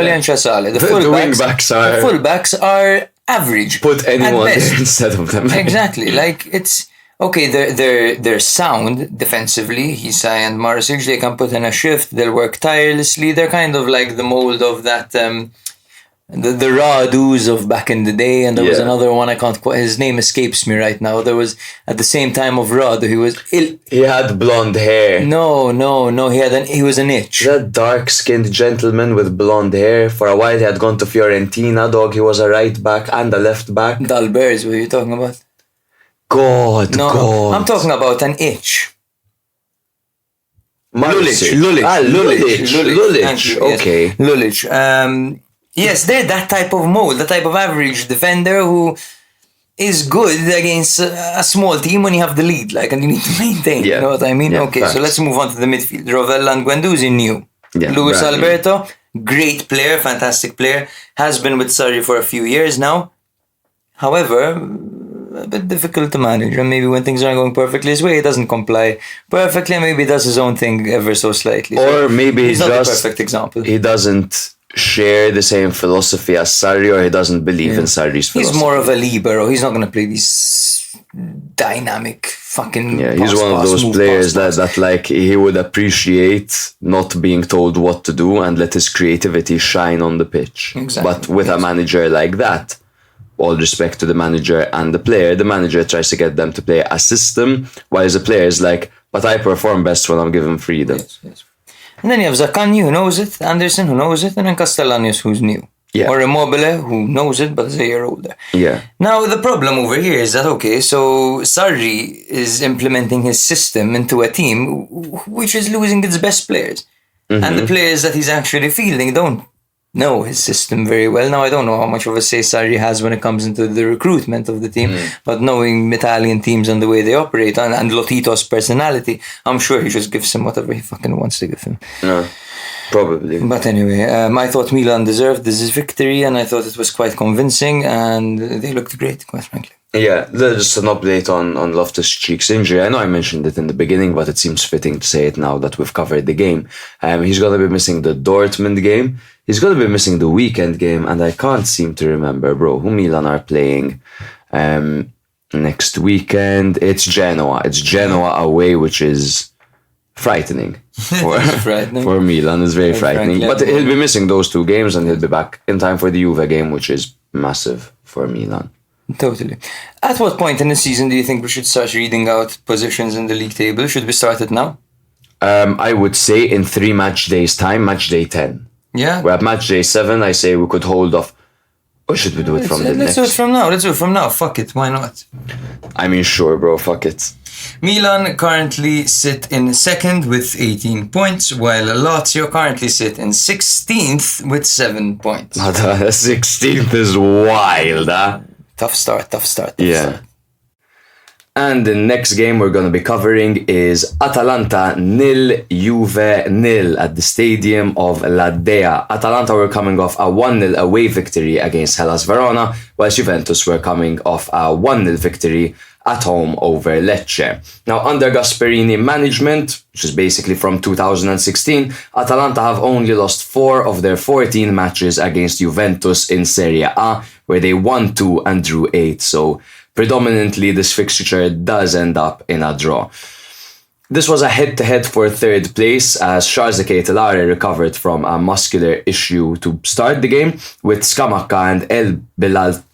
and Trasale. The fullbacks are average. Put anyone there instead of them. Exactly. Like, it's... Okay, they're sound defensively. Hisai and Marosic, they can put in a shift. They'll work tirelessly. They're kind of like the mold of that the Radus of back in the day. And there was another one, I can't quite. His name escapes me right now. There was at the same time of Radu. He had blonde hair. No. He was an itch. That dark-skinned gentleman with blonde hair. For a while, he had gone to Fiorentina. Dog, he was a right back and a left back. Dalberz, what are you talking about? God. I'm talking about an itch. Lulic. Okay. Lulic. Yes, they're that type of mold, the type of average defender who is good against a small team when you have the lead, like, and you need to maintain. You know what I mean? Okay, facts. So let's move on to the midfield. Rovella and Guendouzi new. Luis Alberto, great player, fantastic player, has been with Sarri for a few years now. However, a bit difficult to manage, and maybe when things aren't going perfectly his way, he doesn't comply perfectly, and maybe does his own thing ever so slightly. Or maybe he's not the perfect example. He doesn't share the same philosophy as Sarri, or he doesn't believe in Sarri's philosophy. He's more of a libero. He's not going to play these dynamic fucking he's one of those players that like he would appreciate not being told what to do and let his creativity shine on the pitch. Exactly. But with a manager like that, all respect to the manager and the player, the manager tries to get them to play a system, while the player is like, but I perform best when I'm given freedom. Yes. And then you have Zaccagni, who knows it, Anderson, who knows it, and then Castellanos, who's new. Yeah. Or Immobile, who knows it, but is a year older. Yeah. Now, the problem over here is that, okay, so Sarri is implementing his system into a team which is losing its best players. And the players that he's actually fielding don't know his system very well. Now, I don't know how much of a say Sarri has when it comes into the recruitment of the team, but knowing Italian teams and the way they operate and Lotito's personality, I'm sure he just gives him whatever he fucking wants to give him. No, probably. But anyway, I thought Milan deserved this victory, and I thought it was quite convincing, and they looked great, quite frankly. Yeah, just an update on Loftus-Cheek's injury. I know I mentioned it in the beginning, but it seems fitting to say it now that we've covered the game. He's going to be missing the Dortmund game. He's going to be missing the weekend game, and I can't seem to remember, bro, who Milan are playing next weekend. It's Genoa. It's Genoa away, which is frightening. For Milan. It's very frightening. But he'll be missing those 2 games, and he'll be back in time for the Juve game, which is massive for Milan. Totally. At what point in the season do you think we should start reading out positions in the league table? Should we start it now? I would say in 3 match days' time, match day 10. Yeah. We're at match day 7, I say we could hold off. Or should we do it from the next? Let's do it from now. Fuck it. Why not? I mean, sure, bro. Fuck it. Milan currently sit in 2nd with 18 points, while Lazio currently sit in 16th with 7 points. 16th is wild, huh? Tough start. Yeah. And the next game we're going to be covering is Atalanta 0, Juve 0 at the stadium of La Dea. Atalanta were coming off a 1-0 away victory against Hellas Verona, while Juventus were coming off a 1-0 victory at home over Lecce. Now, under Gasperini management, which is basically from 2016, Atalanta have only lost 4 of their 14 matches against Juventus in Serie A, where they won 2 and drew 8. So predominantly this fixture does end up in a draw. This was a head-to-head for 3rd place as Charles de Ketelare recovered from a muscular issue to start the game, with Scamacca and El Bilal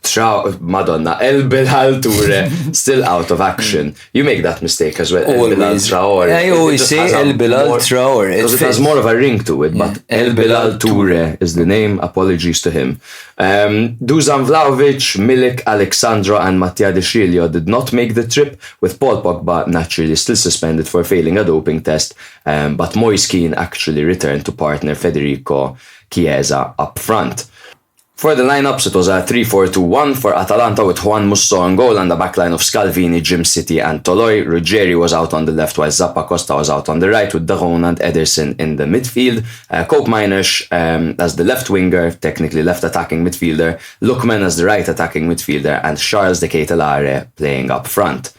Toure still out of action. You make that mistake as well. El Bilal Traore. I always say El Bilal Traore. Because it has more of a ring to it, but El Bilal Toure is the name. Apologies to him. Dusan Vlahovic, Milik, Alexandro and Mattia De Sciglio did not make the trip, with Paul Pogba naturally still suspended for failing a doping test, but Moise Kean actually returned to partner Federico Chiesa up front. For the lineups, it was a 3-4-2-1 for Atalanta, with Juan Musso on goal and a backline of Scalvini, Jim City and Toloi. Ruggeri was out on the left while Zappacosta was out on the right, with Daron and Ederson in the midfield. Cope Miners as the left winger, technically left attacking midfielder, Lookman as the right attacking midfielder, and Charles de Ketelare playing up front.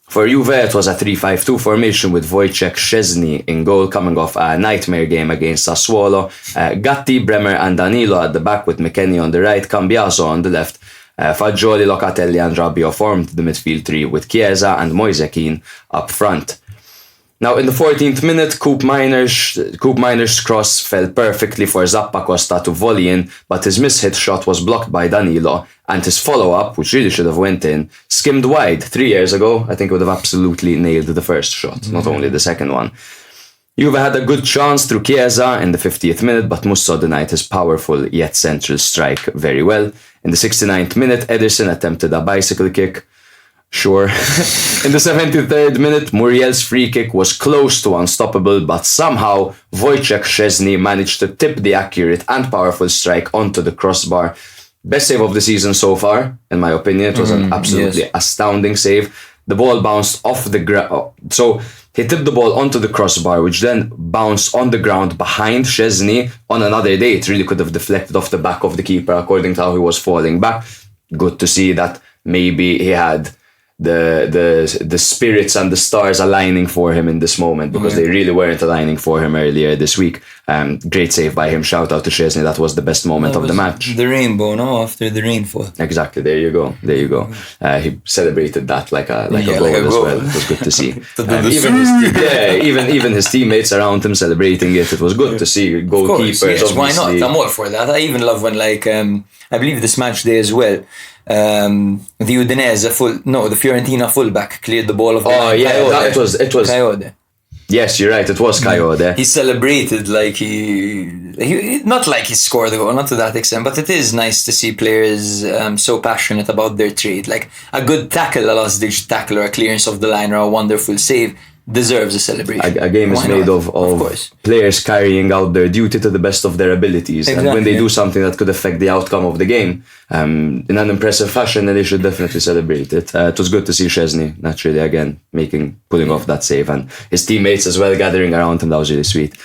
For Juve, it was a 3-5-2 formation with Wojciech Szczesny in goal, coming off a nightmare game against Sassuolo. Gatti, Bremer and Danilo at the back, with McKennie on the right, Cambiaso on the left. Fagioli, Locatelli and Rabiot formed the midfield three, with Chiesa and Moise Kean up front. Now, in the 14th minute, Coop Miner's cross fell perfectly for Zappacosta to volley in, but his mishit shot was blocked by Danilo, and his follow-up, which really should have went in, skimmed wide. 3 years ago, I think it would have absolutely nailed the first shot, not only the second one. Juve had a good chance through Chiesa in the 50th minute, but Musso denied his powerful yet central strike very well. In the 69th minute, Ederson attempted a bicycle kick. Sure. In the 73rd minute, Muriel's free kick was close to unstoppable, but somehow Wojciech Szczesny managed to tip the accurate and powerful strike onto the crossbar. Best save of the season so far, in my opinion. It was an absolutely astounding save. The ball bounced off the ground. So he tipped the ball onto the crossbar, which then bounced on the ground behind Szczesny. On another day, it really could have deflected off the back of the keeper, according to how he was falling back. Good to see that maybe he had the spirits and the stars aligning for him in this moment, because they really weren't aligning for him earlier this week. Great save by him. Shout out to Szczesny. That was the best moment of the match. The rainbow, no? After the rainfall. Exactly. There you go. He celebrated that like a goal as well. It was good to see. Even his teammates around him celebrating it. It was good to see goalkeepers. Yes, why not? I'm all for that. I even love when, like, I believe this match day as well. The Udinese the Fiorentina fullback cleared the ball of the line. It was Coyote. Yes, you're right. It was Coyote. He celebrated like he not like he scored the goal, not to that extent, but it is nice to see players so passionate about their trade. Like a good tackle, a last-ditch tackle, or a clearance of the line, or a wonderful save deserves a celebration. A game is made of players carrying out their duty to the best of their abilities. Exactly. And when they do something that could affect the outcome of the game in an impressive fashion, then they should definitely celebrate it. It was good to see Szczesny, naturally, again, pulling off that save, and his teammates as well gathering around him. That was really sweet.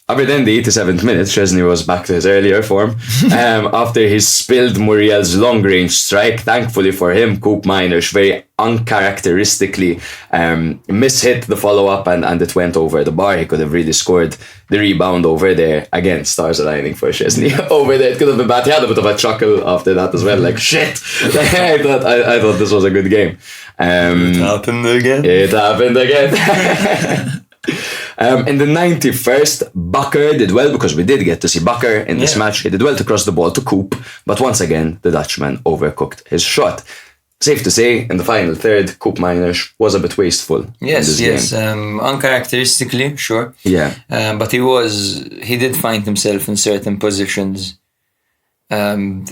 Other than the 87th minute, Szczesny was back to his earlier form. After he spilled Muriel's long-range strike, thankfully for him, Coop Miners very uncharacteristically mishit the follow-up, and it went over the bar. He could have really scored the rebound over there. Again, stars aligning for Szczesny over there. It could have been bad. He had a bit of a chuckle after that as well, like, shit! I thought this was a good game. It happened again. In the 91st, Bakker did well, because we did get to see Bakker in this match. He did well to cross the ball to Coop, but once again, the Dutchman overcooked his shot. Safe to say, in the final third, Coop Miners was a bit wasteful. Yes. Uncharacteristically, sure. Yeah. But he did find himself in certain positions. In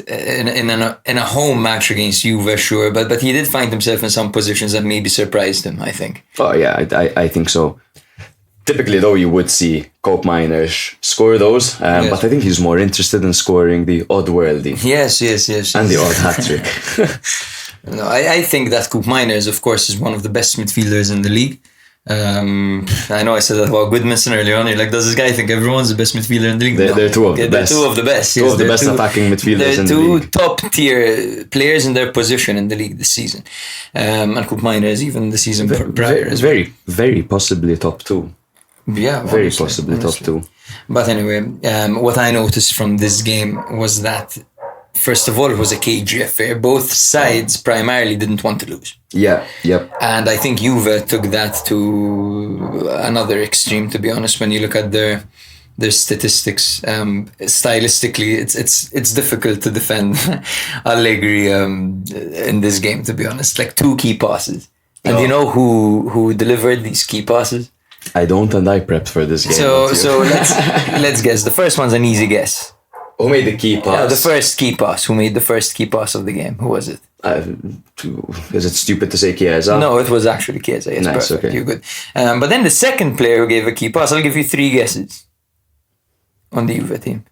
a home match against Juve, sure, but he did find himself in some positions that maybe surprised him, I think. Oh yeah, I think so. Typically, though, you would see Coop Miners score those, but I think he's more interested in scoring the odd-worldy. Yes. And the odd hat-trick. No, I think that Coop Miners, of course, is one of the best midfielders in the league. I know I said that about Goodmanson earlier on. You're like, does this guy think everyone's the best midfielder in the league? They're two of the best. They're two of the best. Two of the best attacking midfielders in the league. league. They're two top tier players in their position in the league this season. And Koop Miners even the season prior. Very, very possibly top two. Yeah, very possibly top two. But anyway, what I noticed from this game was that, first of all, it was a cagey affair. Both sides primarily didn't want to lose. Yeah, yep. And I think Juve took that to another extreme, to be honest. When you look at their statistics, stylistically, it's difficult to defend Allegri in this game, to be honest. Like 2 key passes. And you know who delivered these key passes? I don't, and I prepped for this game. So let's guess. The first one's an easy guess. Who made the key pass? Yeah, the first key pass. Who made the first key pass of the game? Who was it? Is it stupid to say Chiesa? No, it was actually Chiesa. Yes, nice, perfect. okay. You're good. But then the second player who gave a key pass, I'll give you 3 guesses on the Juve team.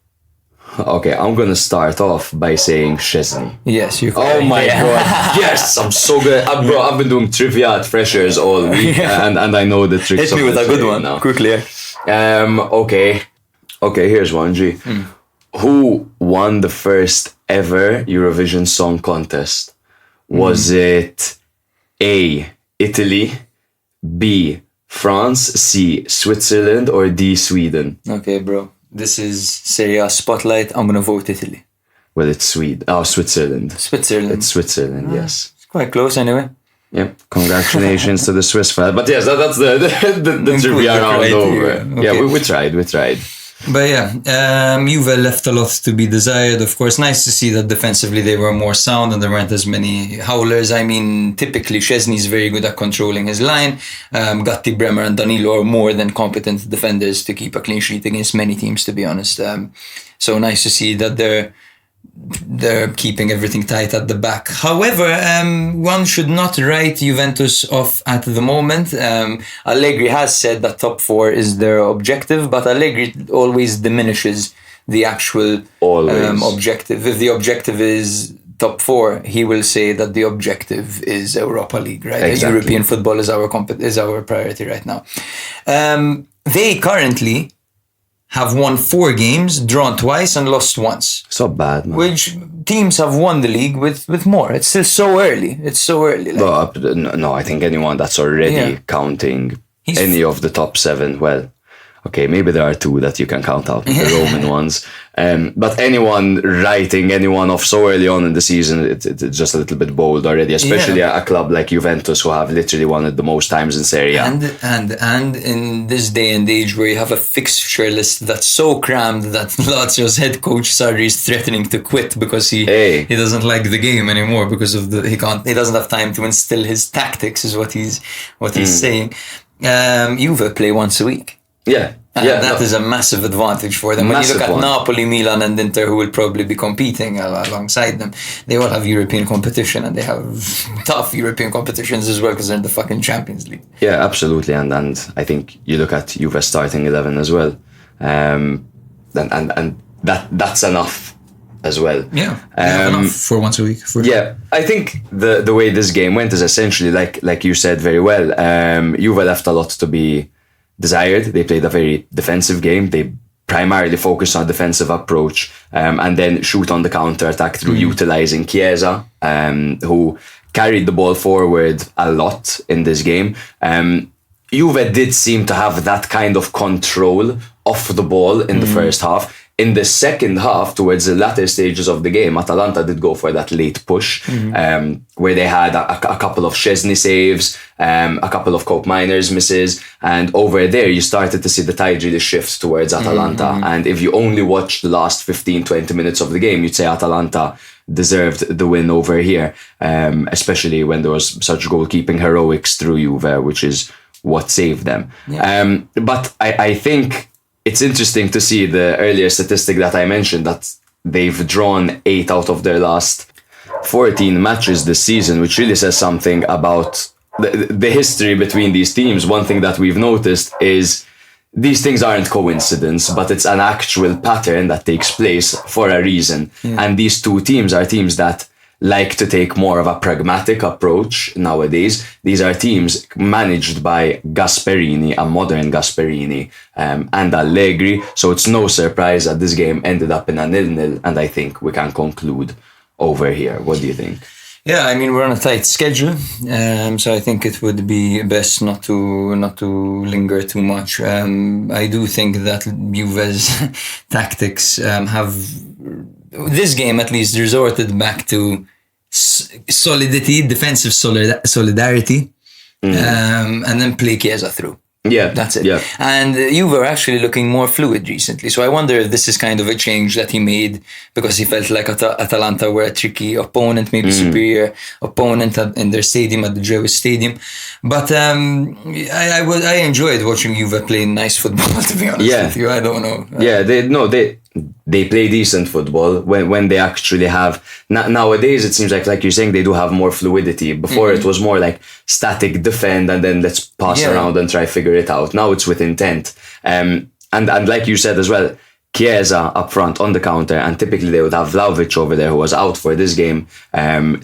Okay, I'm gonna start off by saying Szczesny. Yes, you. Oh my god! Yes, I'm so good, bro. I've been doing trivia at Freshers all week, and I know the tricks. Hit me with a good one now. quickly. Okay. Here's one. G. Who won the first ever Eurovision Song Contest? Was it A, Italy, B, France, C, Switzerland, or D, Sweden? Okay, bro. This is Serie A Spotlight. I'm gonna vote Italy. Well, it's Sweden. Oh, Switzerland. Switzerland. It's Switzerland, yes. It's quite close anyway. Yep. Congratulations to the Swiss fans. But yes, that's the trivia round over. Okay. Yeah, we tried. But yeah, Juve left a lot to be desired. Of course, nice to see that defensively they were more sound and there weren't as many howlers. I mean, typically Szczesny's very good at controlling his line. Gatti, Bremer and Danilo are more than competent defenders to keep a clean sheet against many teams, to be honest. So nice to see that they're keeping everything tight at the back. However, one should not write Juventus off at the moment. Allegri has said that top 4 is their objective, but Allegri always diminishes the actual objective. If the objective is top 4, he will say that the objective is Europa League, right? Exactly. European football is our priority right now. They currently have won 4 games, drawn twice, and lost once. It's not bad, man. Which teams have won the league with more. It's still so early. It's so early. No, I think anyone that's already counting any of the top 7, well, okay, maybe there are 2 that you can count out, the Roman ones. But anyone writing anyone off so early on in the season, it's just a little bit bold already, especially a club like Juventus who have literally won it the most times in Serie A. And in this day and age where you have a fixture list that's so crammed that Lazio's head coach Sarri is threatening to quit because he doesn't like the game anymore because of he doesn't have time to instill his tactics, is what he's saying. Juve play once a week. Yeah. That is a massive advantage for them. When you look at Napoli, Milan and Inter, who will probably be competing alongside them, they all have European competition and they have tough European competitions as well because they're in the fucking Champions League. Yeah, absolutely. And I think you look at Juve starting 11 as well. And that's enough as well. Yeah, enough for once a week. Yeah, I think the way this game went is essentially like you said very well. Juve left a lot to be desired. They played a very defensive game. They primarily focused on a defensive approach and then shoot on the counter-attack through utilising Chiesa, who carried the ball forward a lot in this game. Juve did seem to have that kind of control of the ball in the first half. In the second half, towards the latter stages of the game, Atalanta did go for that late push, where they had a couple of Szczesny saves, a couple of Koop Miners misses, and over there you started to see the tide really shift towards Atalanta. And if you only watched the last 15-20 minutes of the game, you'd say Atalanta deserved the win over here, especially when there was such goalkeeping heroics through Juve, which is what saved them. But I think it's interesting to see the earlier statistic that I mentioned, that they've drawn 8 out of their last 14 matches this season, which really says something about the history between these teams. One thing that we've noticed is these things aren't coincidence, but it's an actual pattern that takes place for a reason. And these 2 teams are teams that like to take more of a pragmatic approach nowadays. These are teams managed by Gasperini, a modern Gasperini, and Allegri. So it's no surprise that this game ended up in a 0-0, and I think we can conclude over here. What do you think? Yeah, I mean, we're on a tight schedule, so I think it would be best not to linger too much. I do think that Juve's tactics have, this game at least, resorted back to solidity, defensive solidarity, and then play Chiesa through. Yeah, That's it. Yeah. And Juve are actually looking more fluid recently. So I wonder if this is kind of a change that he made because he felt like Atalanta were a tricky opponent, maybe superior opponent in their stadium, at the Jewish Stadium. But I enjoyed watching Juve play nice football, to be honest with you. I don't know. They play decent football when they actually have. Nowadays, it seems like you're saying, they do have more fluidity. Before it was more like static defend and then let's pass around and try figure it out. Now it's with intent. And like you said as well, Chiesa up front on the counter, and typically they would have Vlahovic over there who was out for this game.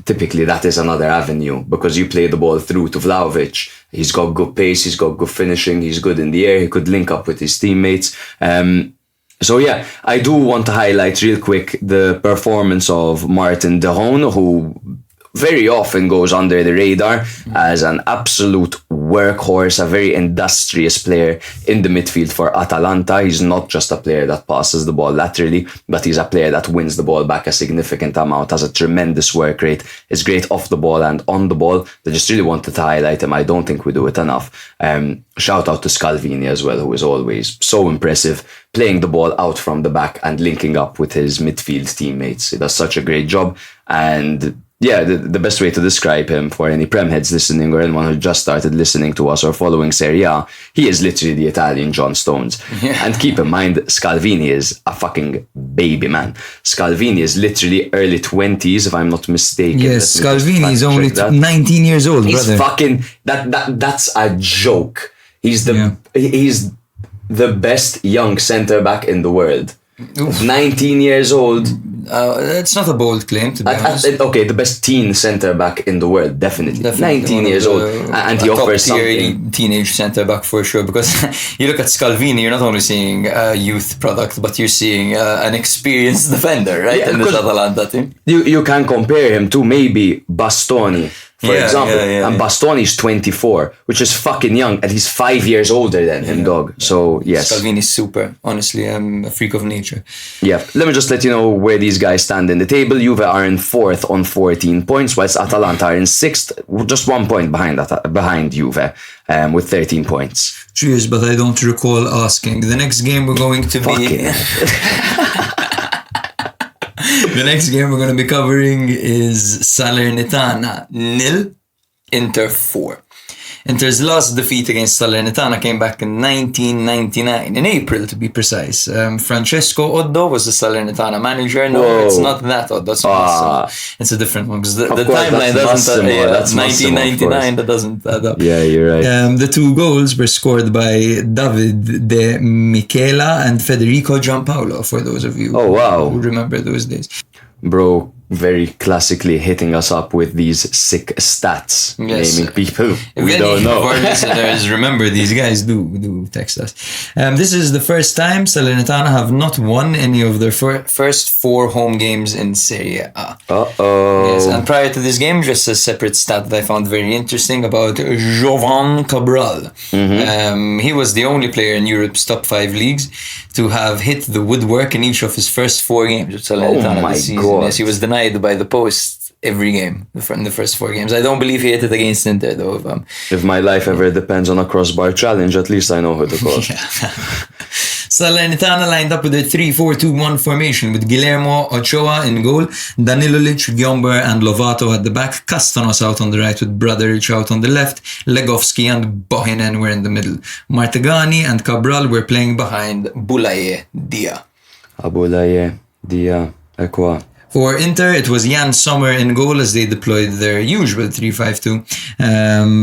Typically that is another avenue because you play the ball through to Vlahovic. He's got good pace, he's got good finishing, he's good in the air, he could link up with his teammates. So yeah, I do want to highlight real quick the performance of Martin de Haan, who very often goes under the radar as an absolute workhorse, a very industrious player in the midfield for Atalanta. He's not just a player that passes the ball laterally, but he's a player that wins the ball back a significant amount, has a tremendous work rate, is great off the ball and on the ball. I just really wanted to highlight him. I don't think we do it enough. Shout out to Scalvini as well, who is always so impressive, playing the ball out from the back and linking up with his midfield teammates. He does such a great job. And yeah, the best way to describe him for any Prem heads listening or anyone who just started listening to us or following Serie A, he is literally the Italian John Stones. Yeah. And keep in mind, Scalvini is a fucking baby, man. Scalvini is literally early 20s, if I'm not mistaken. Yes, Scalvini is only 19 years old, He's brother. fucking, that's a joke. He's the best young centre-back in the world. Oof. 19 years old. It's not a bold claim, to be honest. Okay, the best teen centre-back in the world, definitely 19 years old. And he offers something. Teenage centre-back for sure, because you look at Scalvini, you're not only seeing a youth product, but you're seeing an experienced defender, right? In this Atalanta team. You can compare him to maybe Bastoni, for example. And Bastoni's 24, which is fucking young, and he's 5 years older than him, dog. So, yes. Scalvini's super. Honestly, I'm a freak of nature. Yeah. Let me just let you know where these guys stand in the table. Juve are in 4th on 14 points, whilst Atalanta are in 6th, just 1 point behind Juve, with 13 points. Cheers, but I don't recall asking. The next game we're going to be... The next game we're going to be covering is Salernitana 0, Inter 4. Inter's last defeat against Salernitana came back in 1999, in April to be precise. Francesco Oddo was the Salernitana manager. No, it's not that Oddo. It's a different one because the timeline doesn't. That's 1999. That doesn't add up. Yeah, you're right. The 2 goals were scored by David De Michela and Federico Giampaolo. For those of you who remember those days. Bro, very classically hitting us up with these sick stats, naming people we don't know. If our listeners remember, these guys do text us. This is the first time Salernitana have not won any of their first 4 home games in Serie A. Yes, and prior to this game, just a separate stat that I found very interesting about Jovan Cabral. He was the only player in Europe's top 5 leagues to have hit the woodwork in each of his first 4 games with Salernitana this season. Yes, he was denied by the post every game in the first 4 games. I don't believe he hit it against Inter though. If my life ever depends on a crossbar challenge, at least I know who to call. Salernitana lined up with a 3-4-2-1 formation with Guillermo Ochoa in goal, Danilic, Gyomber and Lovato at the back, Castanos out on the right with Bradaric out on the left, Legovski and Bohinen were in the middle. Martegani and Cabral were playing behind Boulaye Dia. Boulaye Dia, è qua. For Inter, it was Jan Sommer in goal as they deployed their usual 3-5-2.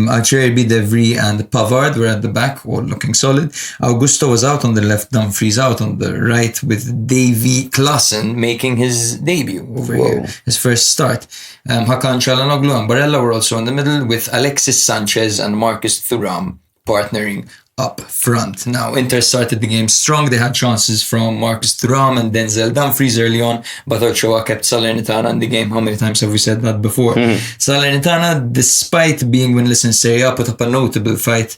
Acerbi, De Vries and Pavard were at the back, all looking solid. Augusto was out on the left, Dumfries out on the right, with Davy Klaassen making his debut over here, his first start. Hakan Çalhanoğlu and Barella were also in the middle, with Alexis Sanchez and Marcus Thuram partnering up front. Now, Inter started the game strong. They had chances from Marcus Thuram and Denzel Dumfries early on, but Ochoa kept Salernitana in the game. How many times have we said that before? Salernitana, despite being winless in Serie A, put up a notable fight.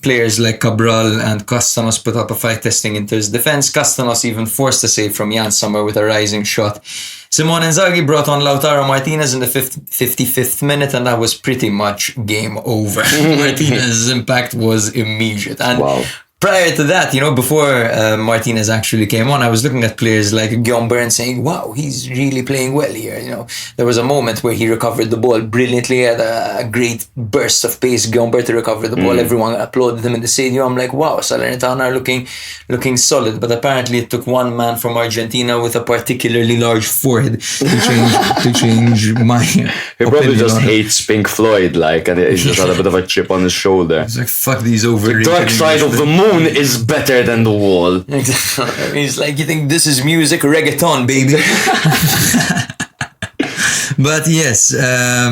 Players like Cabral and Castanos put up a fight testing Inter's defense. Castanos even forced a save from Jan Sommer with a rising shot. Simone Inzaghi brought on Lautaro Martinez in the 55th minute, and that was pretty much game over. Martinez's impact was immediate. And prior to that, before Martinez actually came on, I was looking at players like Gyomber and saying, wow, he's really playing well here. There was a moment where he recovered the ball brilliantly, had a great burst of pace, Gyomber, to recover the ball. Everyone applauded him in the stadium. I'm like, wow, Salernitana are looking solid. But apparently it took one man from Argentina with a particularly large forehead to change my He probably just hates Pink Floyd, and he's just had a bit of a chip on his shoulder. He's like, fuck these overrated. The dark side of the moon is better than the wall. He's like, you think this is music? Reggaeton, baby. But yes,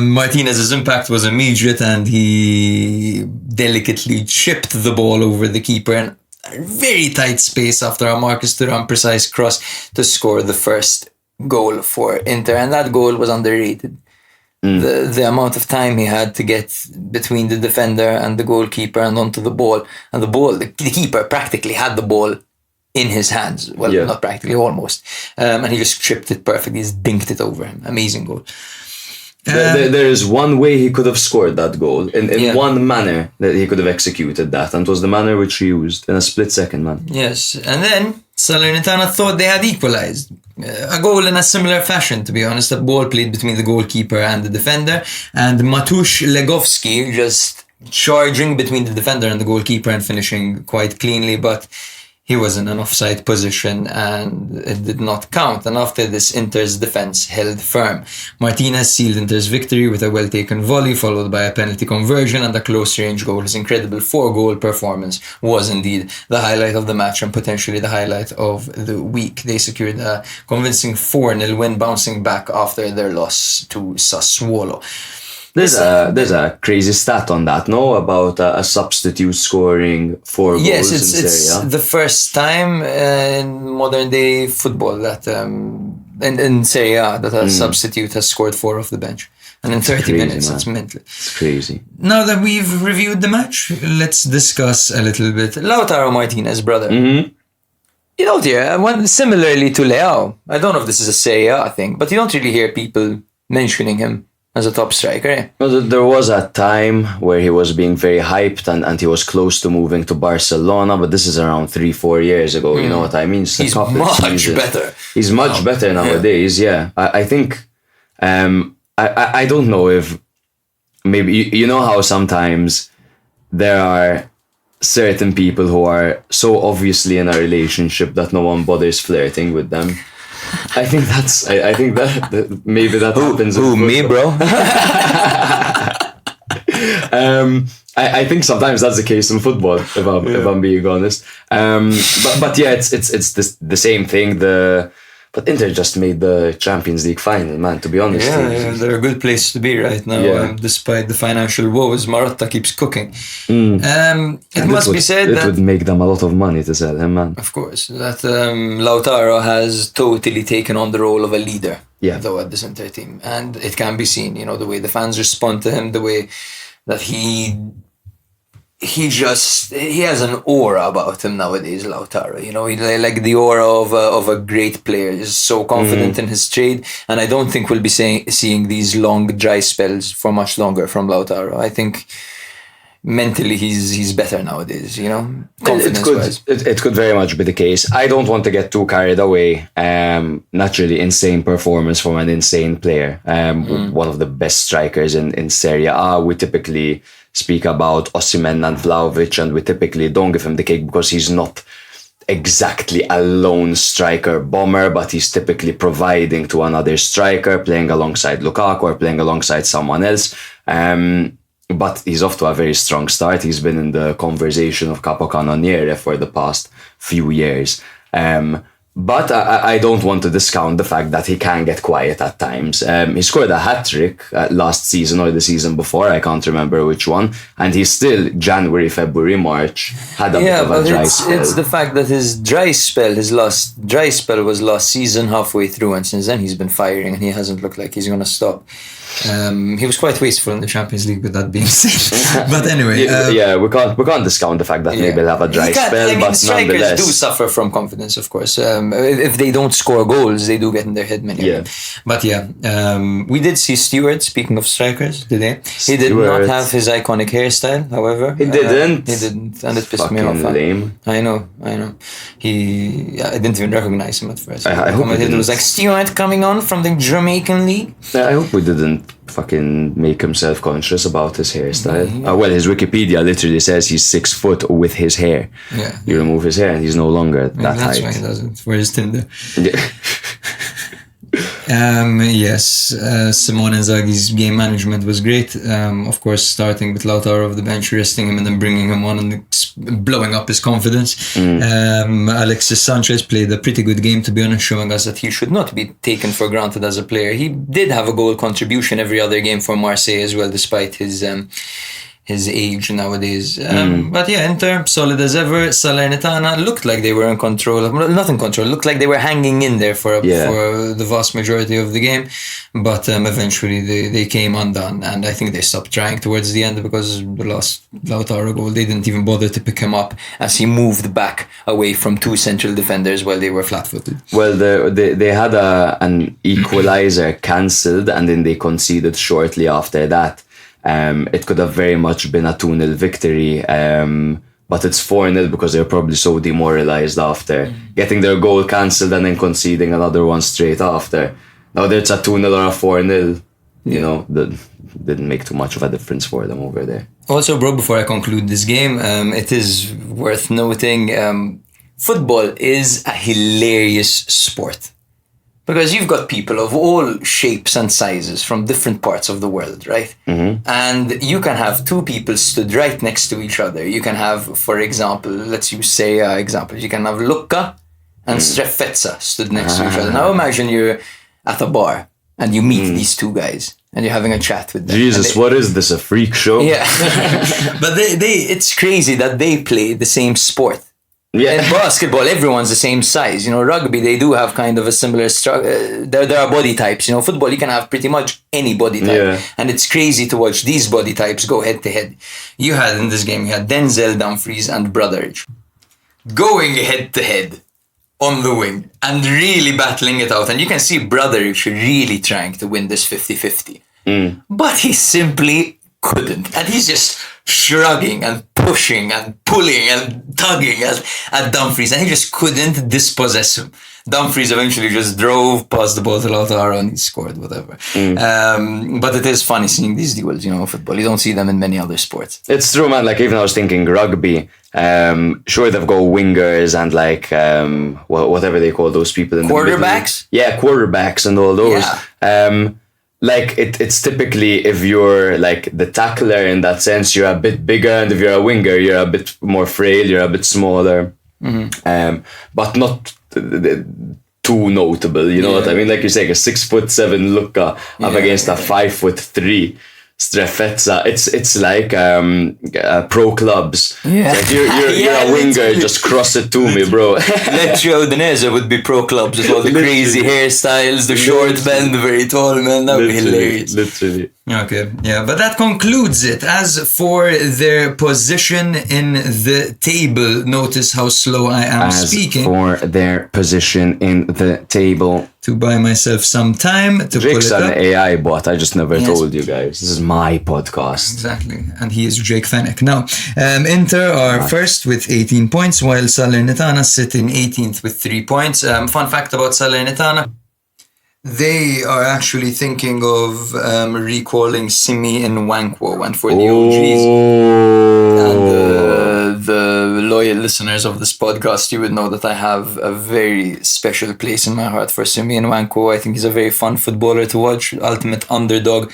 Martinez's impact was immediate, and he delicately chipped the ball over the keeper in a very tight space after a Marcus Thuram precise cross to score the first goal for Inter. And that goal was underrated. The amount of time he had to get between the defender and the goalkeeper and onto the ball. And the keeper practically had the ball in his hands. Well, not practically, almost. And he just tripped it perfectly. He just dinked it over him. Amazing goal. There is one way he could have scored that goal. In one manner that he could have executed that. And it was the manner which he used in a split second, man. Yes. And then Salernitana thought they had equalized. A goal in a similar fashion, to be honest. A ball played between the goalkeeper and the defender, and Matusz Legowski just charging between the defender and the goalkeeper and finishing quite cleanly, but he was in an offside position and it did not count. And after this, Inter's defense held firm. Martinez sealed Inter's victory with a well-taken volley, followed by a penalty conversion and a close-range goal. His incredible 4-goal performance was indeed the highlight of the match and potentially the highlight of the week. They secured a convincing 4-0 win, bouncing back after their loss to Sassuolo. There's a crazy stat on that, no? About a substitute scoring 4 goals yes, in Serie A. It's the first time in modern day football that in Serie A that a substitute has scored 4 off the bench. And in 30 minutes, man. It's mental. It's crazy. Now that we've reviewed the match, let's discuss a little bit Lautaro Martinez, brother. Dear, similarly to Leao, I don't know if this is a Serie A thing, but you don't really hear people mentioning him as a top striker, eh? Well, there was a time where he was being very hyped and he was close to moving to Barcelona, but this is around 3-4 years ago, you know what I mean? He's much better. He's much better nowadays, yeah. I think, I don't know if, maybe, you know how sometimes there are certain people who are so obviously in a relationship that no one bothers flirting with them. I think that maybe that happens. Who, me, bro? I think sometimes that's the case in football, if I'm being honest. But yeah, it's the same thing. But Inter just made the Champions League final, man, to be honest. Yeah, they're a good place to be right now, despite the financial woes. Marotta keeps cooking. It must be said that... It would make them a lot of money to sell him, man. Of course. That Lautaro has totally taken on the role of a leader, though, at this Inter team. And it can be seen, the way the fans respond to him, the way that he has an aura about him nowadays, Lautaro. He like the aura of a great player. He's so confident in his trade, and I don't think we'll be seeing these long dry spells for much longer from Lautaro. I think mentally he's better nowadays. Confidence-wise. It could very much be the case. I don't want to get too carried away. Naturally, insane performance from an insane player. One of the best strikers in Serie A. We typically speak about Osimhen and Vlahovic, and we typically don't give him the cake because he's not exactly a lone striker bomber, but he's typically providing to another striker, playing alongside Lukaku or playing alongside someone else. But he's off to a very strong start. He's been in the conversation of Capocannoniere for the past few years. But I don't want to discount the fact that he can get quiet at times. He scored a hat-trick last season or the season before, I can't remember which one, and he still, January, February, March, had a bit of a dry spell. It's the fact that his his last dry spell was last season, halfway through, and since then he's been firing and he hasn't looked like he's going to stop. He was quite wasteful in the Champions League, with that being said. But anyway, we can't discount the fact that maybe he'll have a dry spell, but strikers nonetheless, do suffer from confidence, of course. If they don't score goals, they do get in their head many. Yeah. But we did see Stewart. Speaking of strikers, today he did not have his iconic hairstyle. However, he didn't, and it pissed me off. Lame. I know. I didn't even recognize him at first. I hope it was like Stewart coming on from the Jamaican league. I hope we didn't fucking make him self-conscious about his hairstyle. Well, his Wikipedia literally says he's 6 foot with his hair. Yeah. You remove his hair and he's no longer that That's height. why he doesn't. Where's Tinder? Yeah. Yes, Simone Inzaghi's game management was great. Of course, starting with Lautaro off the bench, resting him and then bringing him on and blowing up his confidence. Alexis Sanchez played a pretty good game, to be honest, showing us that he should not be taken for granted as a player. He did have a goal contribution every other game for Marseille as well, despite his age nowadays. But yeah, Inter, solid as ever. Salernitana looked like they were in control. Not in control, looked like they were hanging in there for the vast majority of the game. But eventually they came undone. And I think they stopped trying towards the end because the last Lautaro goal, they didn't even bother to pick him up as he moved back away from two central defenders while they were flat-footed. Well, they had an equalizer cancelled and then they conceded shortly after that. It could have very much been a 2-0 victory, but it's 4-0 because they're probably so demoralized after getting their goal cancelled and then conceding another one straight after. Now it's a 2-0 or a 4-0, that didn't make too much of a difference for them over there. Also, bro, before I conclude this game, it is worth noting, football is a hilarious sport. Because you've got people of all shapes and sizes from different parts of the world, right? And you can have two people stood right next to each other. You can have, for example, let's use say examples. You can have Lucca and Strefezza stood next to each other. Now imagine you're at a bar and you meet these two guys and you're having a chat with them. Jesus, what is this, a freak show? Yeah. But it's crazy that they play the same sport. Yeah. In basketball, everyone's the same size. Rugby, they do have kind of a similar structure. There are body types. Football, you can have pretty much any body type. Yeah. And it's crazy to watch these body types go head to head. You had in this game, you had Denzel Dumfries and Brotheridge going head to head on the wing and really battling it out. And you can see Brotheridge really trying to win this 50-50. But he simply couldn't. And he's just shrugging and pushing and pulling and tugging at Dumfries, and he just couldn't dispossess him. Dumfries eventually just drove past the ball to Lautaro and he scored, whatever. But it is funny seeing these duels, football. You don't see them in many other sports. It's true, man. Like, even I was thinking rugby, sure, they've got wingers and whatever they call those people in quarterbacks? The middle. Yeah, quarterbacks and all those. Yeah. It's typically, if you're like the tackler in that sense, you're a bit bigger, and if you're a winger, you're a bit more frail, you're a bit smaller, but not too notable. You know what I mean? Like you say, a 6'7" Lucca up against a 5'3" Strefezza. It's like pro clubs. Yeah. Like you're a winger, just cross it to me, bro. Lecce Udinese would be pro clubs with all the crazy hairstyles, the short men, the very tall men. That would be hilarious. Literally. Okay, yeah, but that concludes it. As for their position in the table, notice how slow I am speaking. For their position in the table. To buy myself some time to Jake's pull it an up. AI bot. I just never told you guys. This is my podcast. Exactly, and he is Jake Fennick. Now, Inter are first with 18 points, while Salernitana sit in 18th with 3 points. Fun fact about Salernitana. They are actually thinking of recalling Simi Nwankwo, and for the OGs and the loyal listeners of this podcast, you would know that I have a very special place in my heart for Simi Nwankwo. I think he's a very fun footballer to watch, ultimate underdog.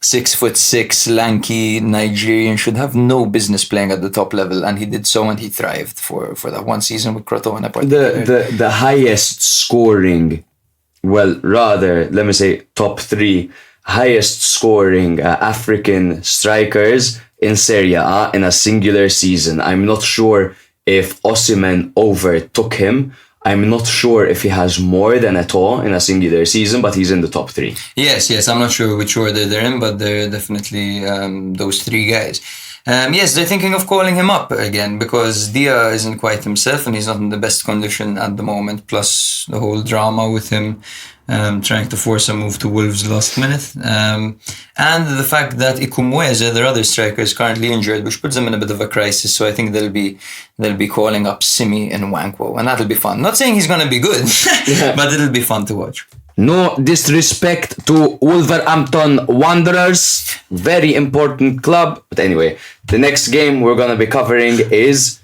6'6", lanky Nigerian, should have no business playing at the top level, and he did so, and he thrived for that one season with Crotone. The highest scoring, well, rather, let me say top 3 highest scoring African strikers in Serie A in a singular season. I'm not sure if Osimhen overtook him. I'm not sure if he has more than Eto'o in a singular season, but he's in the top 3. Yes, I'm not sure which order they're in, but they're definitely those 3 guys. Yes, they're thinking of calling him up again because Dia isn't quite himself and he's not in the best condition at the moment. Plus the whole drama with him trying to force a move to Wolves last minute. And the fact that Ikumweze, their other striker, is currently injured, which puts them in a bit of a crisis. So I think they'll be calling up Simi and Nwankwo, and that'll be fun. Not saying he's going to be good, but it'll be fun to watch. No disrespect to Wolverhampton Wanderers, very important club. But anyway, the next game we're going to be covering is,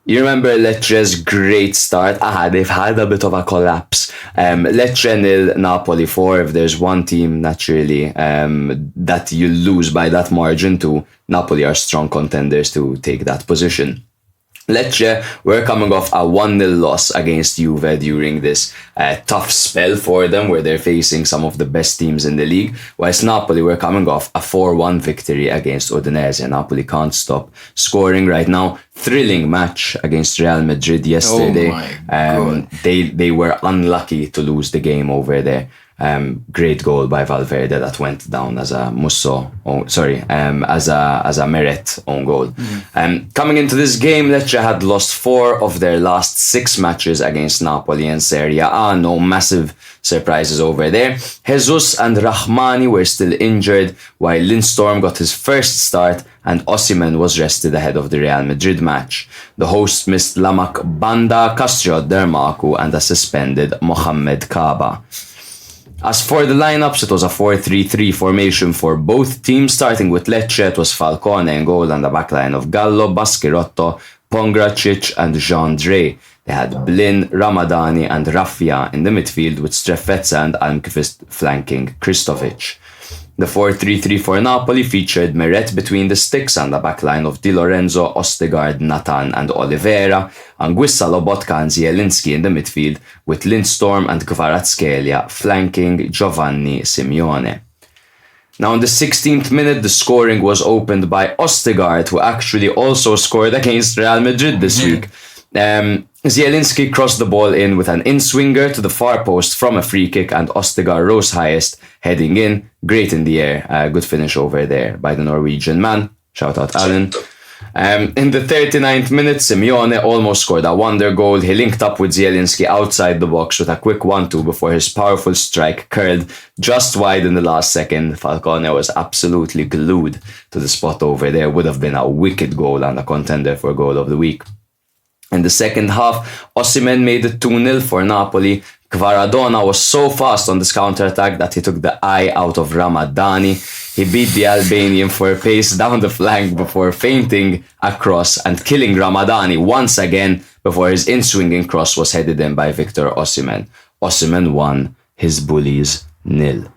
you remember Lecce's great start? They've had a bit of a collapse. Lecce 0, Napoli 4. If there's one team naturally that you lose by that margin to, Napoli are strong contenders to take that position. Lecce were coming off a 1-0 loss against Juve during this tough spell for them where they're facing some of the best teams in the league, whilst Napoli were coming off a 4-1 victory against Udinese. Napoli can't stop scoring right now. Thrilling match against Real Madrid yesterday. Oh my God. They were unlucky to lose the game over there. Great goal by Valverde that went down as a as a Meret own goal. Coming into this game, Lecce had lost 4 of their last 6 matches against Napoli and Serie A. No massive surprises over there. Jesus and Rahmani were still injured, while Lindstorm got his first start and Osimhen was rested ahead of the Real Madrid match. The hosts missed Lamak Banda, Castro Dermaku and a suspended Mohamed Kaba. As for the lineups, it was a 4-3-3 formation for both teams. Starting with Lecce, it was Falcone in goal and the backline of Gallo, Baschirotto, Pongracic and Jean Drey. They had Blin, Ramadani and Raffia in the midfield, with Strefezza and Almqvist flanking Kristovic. The 4-3-3 for Napoli featured Meret between the sticks and the backline of Di Lorenzo, Ostegard, Natan and Oliveira, Anguissa, Lobotka and Zielinski in the midfield, with Lindstorm and Kvaratskhelia flanking Giovanni Simeone. Now in the 16th minute, the scoring was opened by Ostegard, who actually also scored against Real Madrid this week. Zielinski crossed the ball in with an in-swinger to the far post from a free kick, and Ostegard rose highest, heading in, great in the air. Good finish over there by the Norwegian man. Shout out Alan. In the 39th minute, Simeone almost scored a wonder goal. He linked up with Zielinski outside the box with a quick 1-2 before his powerful strike curled just wide in the last second. Falcone was absolutely glued to the spot over there. Would have been a wicked goal and a contender for goal of the week. In the second half, Osimhen made it 2-0 for Napoli. Kvaradona was so fast on this counter-attack that he took the eye out of Ramadani. He beat the Albanian for a pace down the flank before feinting across and killing Ramadani once again before his in-swinging cross was headed in by Victor Osimhen. Osimhen won, his bullies 0.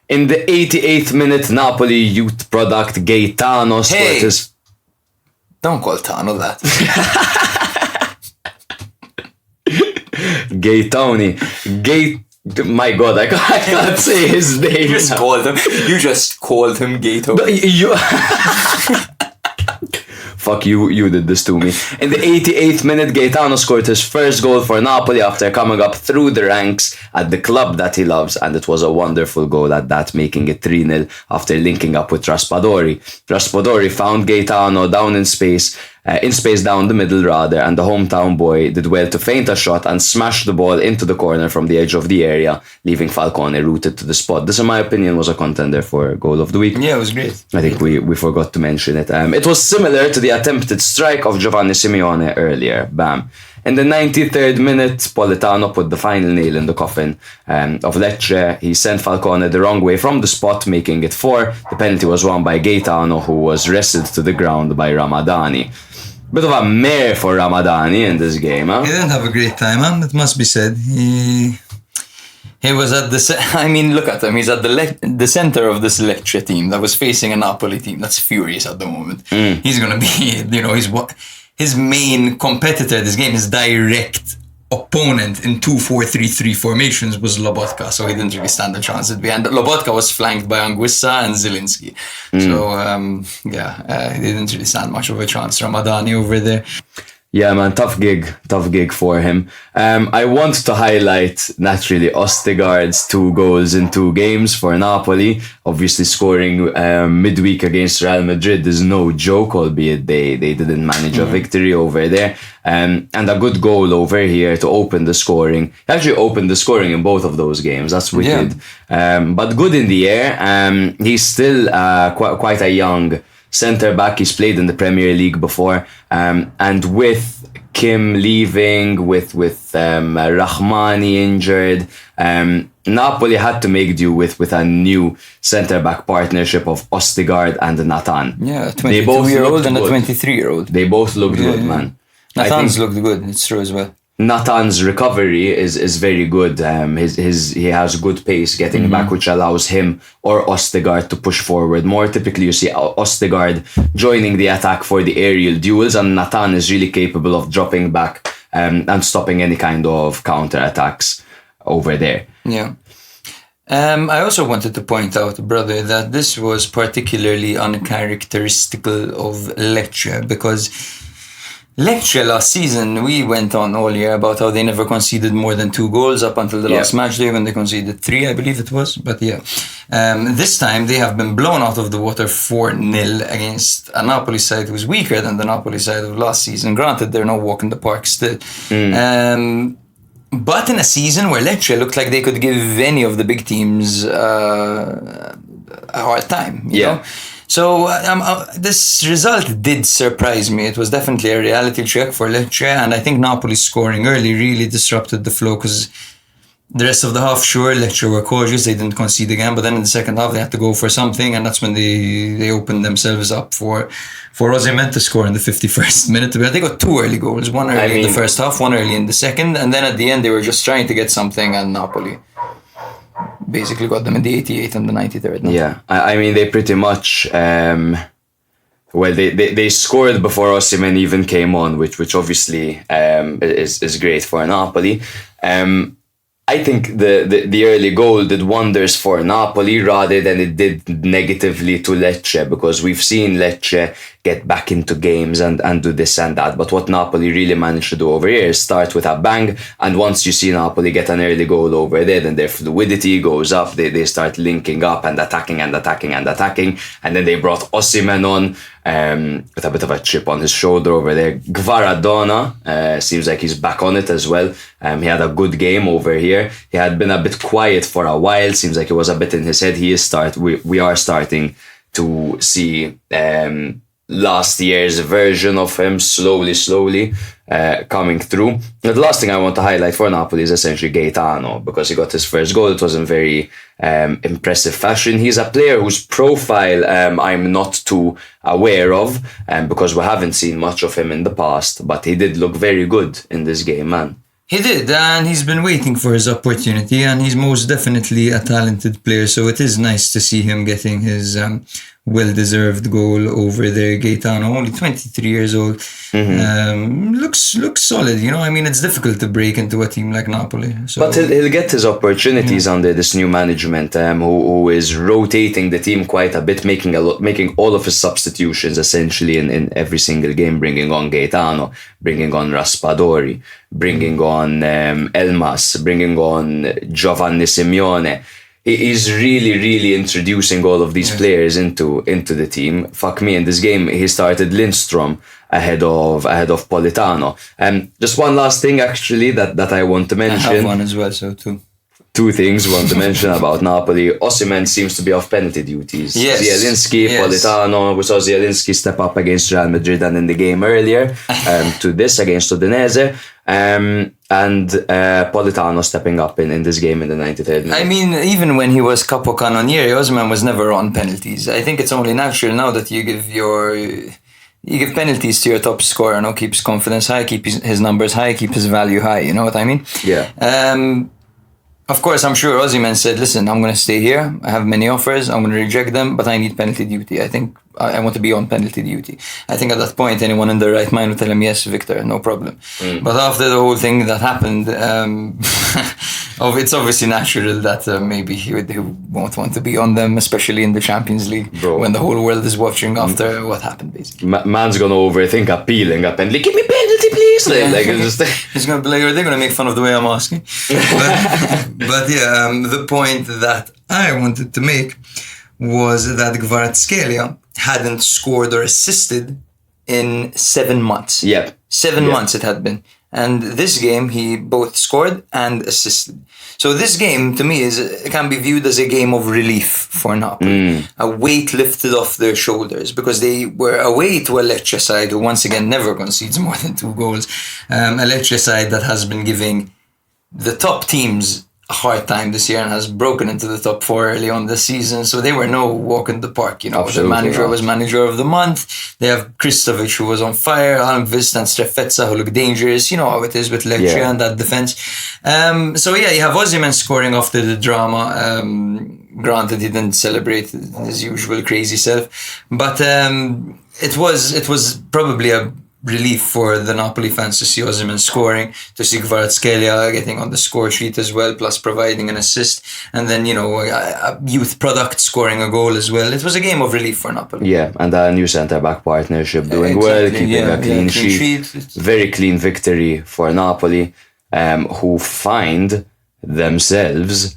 In the 88th minute, Napoli youth product Gaetano scored his... Don't call Tano that. Gaetoni. My God, I can't say his name. You just called him Gato. Fuck you, you did this to me. In the 88th minute, Gaetano scored his first goal for Napoli after coming up through the ranks at the club that he loves, and it was a wonderful goal at that, making it 3-0 after linking up with Raspadori. Raspadori found Gaetano down in space down the middle rather, and the hometown boy did well to feint a shot and smash the ball into the corner from the edge of the area, leaving Falcone rooted to the spot. This, in my opinion, was a contender for goal of the week. Yeah, it was great. I think we forgot to mention it. It was similar to the attempted strike of Giovanni Simeone earlier. Bam. In the 93rd minute, Politano put the final nail in the coffin of Lecce. He sent Falcone the wrong way from the spot, making it 4. The penalty was won by Gaetano, who was wrestled to the ground by Ramadani. Bit of a mare for Ramadani in this game, huh? He didn't have a great time, huh? It must be said. He was at look at him. He's at the center of this Lecce team that was facing a Napoli team that's furious at the moment. He's going to be, his main competitor this game, his direct opponent in 2-4-3-3 formations was Lobotka, so he didn't really stand a chance at the end. Lobotka was flanked by Anguissa and Zielinski. So, he didn't really stand much of a chance. Ramadani over there. Yeah, man, tough gig for him. I want to highlight, naturally, Ostigard's 2 goals in 2 games for Napoli. Obviously, scoring midweek against Real Madrid is no joke, albeit they didn't manage a victory over there. And a good goal over here to open the scoring. He actually opened the scoring in both of those games. That's wicked. Yeah. But good in the air. He's still quite a young centre back. He's played in the Premier League before, and with Kim leaving, with Rahmani injured, Napoli had to make do with a new centre back partnership of Ostigard and Nathan. Yeah, a 22-year-old and a 23-year-old. They both looked good, man. Nathan's looked good. It's true as well. Nathan's recovery is very good. He has good pace getting back, which allows him or Ostigard to push forward more. Typically, you see Ostigard joining the attack for the aerial duels, and Nathan is really capable of dropping back and stopping any kind of counter attacks over there. Yeah. I also wanted to point out, brother, that this was particularly uncharacteristical of Lecce, because Lecce last season, we went on all year about how they never conceded more than 2 goals up until the last match day when they conceded 3, I believe it was. But this time they have been blown out of the water 4-0 against a Napoli side who's weaker than the Napoli side of last season. Granted, they're no walk in the park still. But in a season where Lecce looked like they could give any of the big teams a hard time, you know? So this result did surprise me. It was definitely a reality check for Lecce, and I think Napoli scoring early really disrupted the flow, because the rest of the half, sure, Lecce were cautious, they didn't concede again, but then in the second half they had to go for something, and that's when they opened themselves up for Osimhen to score in the 51st minute. They got 2 early goals, one early in the first half, one early in the second, and then at the end they were just trying to get something, and Napoli basically got them in the 88th and the 93rd. No? Yeah, I mean, they pretty much, they scored before Osimhen even came on, which obviously is great for Napoli. I think the early goal did wonders for Napoli rather than it did negatively to Lecce, because we've seen Lecce get back into games and do this and that. But what Napoli really managed to do over here is start with a bang, and once you see Napoli get an early goal over there, then their fluidity goes up, they start linking up and attacking, and then they brought Osimhen on with a bit of a chip on his shoulder over there. Gvaradona seems like he's back on it as well. He had a good game over here. He had been a bit quiet for a while, seems like it was a bit in his head. We are starting to see last year's version of him slowly coming through. Now, the last thing I want to highlight for Napoli is essentially Gaetano, because he got his first goal. It was in very impressive fashion. He's a player whose profile I'm not too aware of, because we haven't seen much of him in the past, but he did look very good in this game, man. He did, and he's been waiting for his opportunity, and he's most definitely a talented player, so it is nice to see him getting his well-deserved goal over there. Gaetano, only 23 years old, looks solid, you know. I mean, it's difficult to break into a team like Napoli. So. But he'll get his opportunities under this new management, who is rotating the team quite a bit, making all of his substitutions essentially in every single game, bringing on Gaetano, bringing on Raspadori, bringing on Elmas, bringing on Giovanni Simeone. He's really introducing all of these players into the team. Fuck me, in this game he started Lindstrom ahead of Politano. Just one last thing actually that I want to mention. I have one as well, so too. two things we want to mention about Napoli. Osimhen seems to be off penalty duties. Yes. Zielinski, Yes. Politano. We saw Zielinski step up against Real Madrid and in the game earlier to this against Udinese. And Politano stepping up in this game in the 93rd minute. I mean, even when he was capocannoniere, Osimhen was never on penalties. I think it's only natural now that you give penalties to your top scorer, no, keeps confidence high, keep his numbers high, keep his value high, you know what I mean? Yeah. Of course, I'm sure Osimhen said, listen, I'm going to stay here. I have many offers. I'm going to reject them, but I need penalty duty. I think I want to be on penalty duty. I think at that point, anyone in their right mind would tell him, yes, Victor, no problem. But after the whole thing that happened, it's obviously natural that maybe he won't want to be on them, especially in the Champions League, when the whole world is watching after what happened, basically. Man's gonna overthink appealing a penalty. Give me penalty, please. Like, it's just He's going to be like, are they going to make fun of the way I'm asking? But yeah, the point that I wanted to make was that Kvaratskhelia hadn't scored or assisted in 7 months. Yep. 7 months it had been. And this game, he both scored and assisted. So this game, to me, can be viewed as a game of relief for Napoli. A weight lifted off their shoulders because they were away to a Lecce side who once again never concedes more than 2 goals. A Lecce side that has been giving the top teams a hard time this year and has broken into the top 4 early on this season. So they were no walk in the park, you know. Absolutely, the manager was manager of the month. They have Kristovic, who was on fire, Almqvist and Strefezza, who look dangerous. You know how it is with Lecce and that defense. So yeah, you have Osimhen scoring after the drama. Granted, he didn't celebrate his usual crazy self, but it was probably a relief for the Napoli fans to see Osimhen scoring, to see Kvaratskhelia getting on the score sheet as well, plus providing an assist, and then, you know, a youth product scoring a goal as well. It was a game of relief for Napoli. Yeah, and a new centre-back partnership doing well, keeping a clean sheet. Very clean victory for Napoli, who find themselves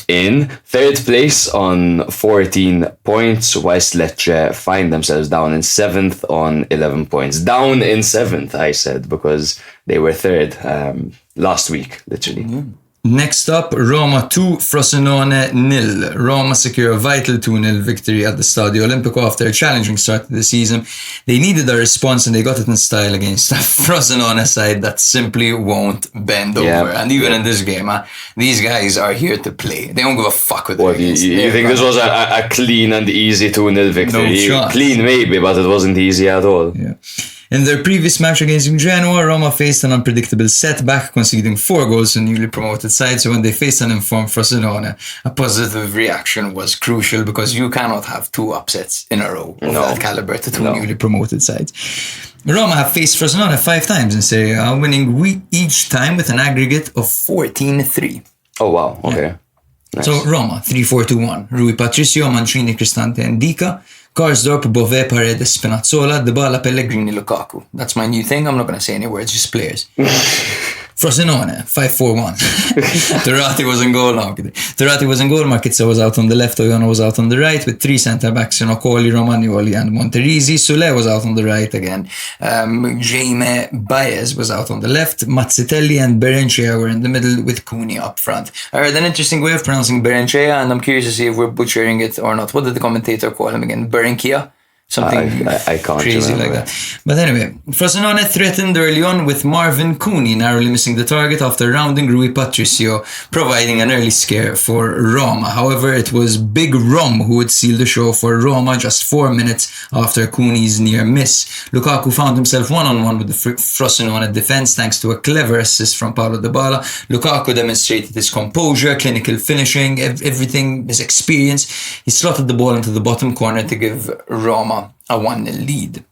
in 3rd place on 14 points, whilst Lecce find themselves down in 7th on 11 points. Down in 7th, I said, because they were 3rd last week, literally. Next up, Roma 2, Frosinone 0. Roma secure a vital 2-0 victory at the Stadio Olimpico after a challenging start to the season. They needed a response and they got it in style against a Frosinone side that simply won't bend over. And even in this game, these guys are here to play. They don't give a fuck with it. You think this was a clean and easy 2-0 victory? No chance. Clean maybe, but it wasn't easy at all. Yeah. In their previous match against Genoa, Roma faced an unpredictable setback, conceding 4 goals to newly promoted side. So when they faced an informed Frosinone, a positive reaction was crucial because you cannot have 2 upsets in a row of that caliber to 2 newly promoted sides. Roma have faced Frosinone 5 times in Serie A, winning each time with an aggregate of 14-3. Oh wow, okay. Yeah. Nice. So Roma, 3-4-2-1. Rui Patricio, Mancini, Cristante and Dica. Karsdorp, Bove, Paredes, Spinazzola, Dybala, Pellegrini, Lukaku. That's my new thing. I'm not going to say any words, just players. Frosinone, 5-4-1. Turati was in goal. No, Turati was in goal. Marchizza was out on the left. Oyono was out on the right with 3 centre-backs, Sinocoli, Romagnoli and Monterisi. Sule was out on the right again. Jaime Baez was out on the left. Mazzitelli and Berenchea were in the middle with Cooney up front. I heard an interesting way of pronouncing Berenchea and I'm curious to see if we're butchering it or not. What did the commentator call him again? Berenchea? Something I can't crazy remember. like that. But anyway, Frosinone threatened early on with Marvin Cooney narrowly missing the target after rounding Rui Patricio, providing an early scare for Roma. However, it was Big Rom who would seal the show for Roma just 4 minutes after Cooney's near miss. Lukaku found himself one-on-one with the Frosinone defense thanks to a clever assist from Paulo Dybala. Lukaku demonstrated his composure, clinical finishing, everything, his experience. He slotted the ball into the bottom corner to give Roma a 1-0 lead.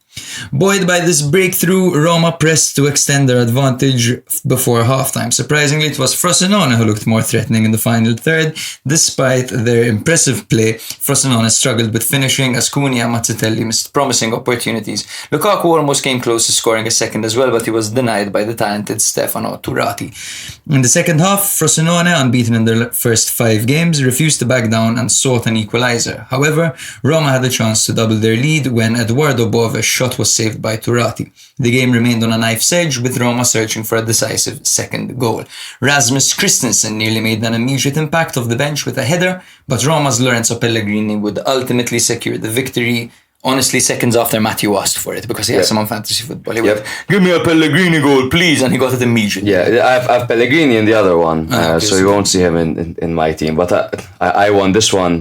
Buoyed by this breakthrough, Roma pressed to extend their advantage before halftime. Surprisingly, it was Frosinone who looked more threatening in the final third. Despite their impressive play, Frosinone struggled with finishing as Cooney and Mazzitelli missed promising opportunities. Lukaku almost came close to scoring a second as well, but he was denied by the talented Stefano Turati. In the second half, Frosinone, unbeaten in their first 5 games, refused to back down and sought an equalizer. However, Roma had a chance to double their lead when Eduardo Bove shot was saved by Turati. The game remained on a knife's edge, with Roma searching for a decisive second goal. Rasmus Christensen nearly made an immediate impact off the bench with a header, but Roma's Lorenzo Pellegrini would ultimately secure the victory. Honestly, seconds after Matthew asked for it, because he has some on fantasy football. He went, give me a Pellegrini goal, please, and he got it immediately. Yeah, I have Pellegrini in the other one, Okay, so you won't see him in my team. But I won this one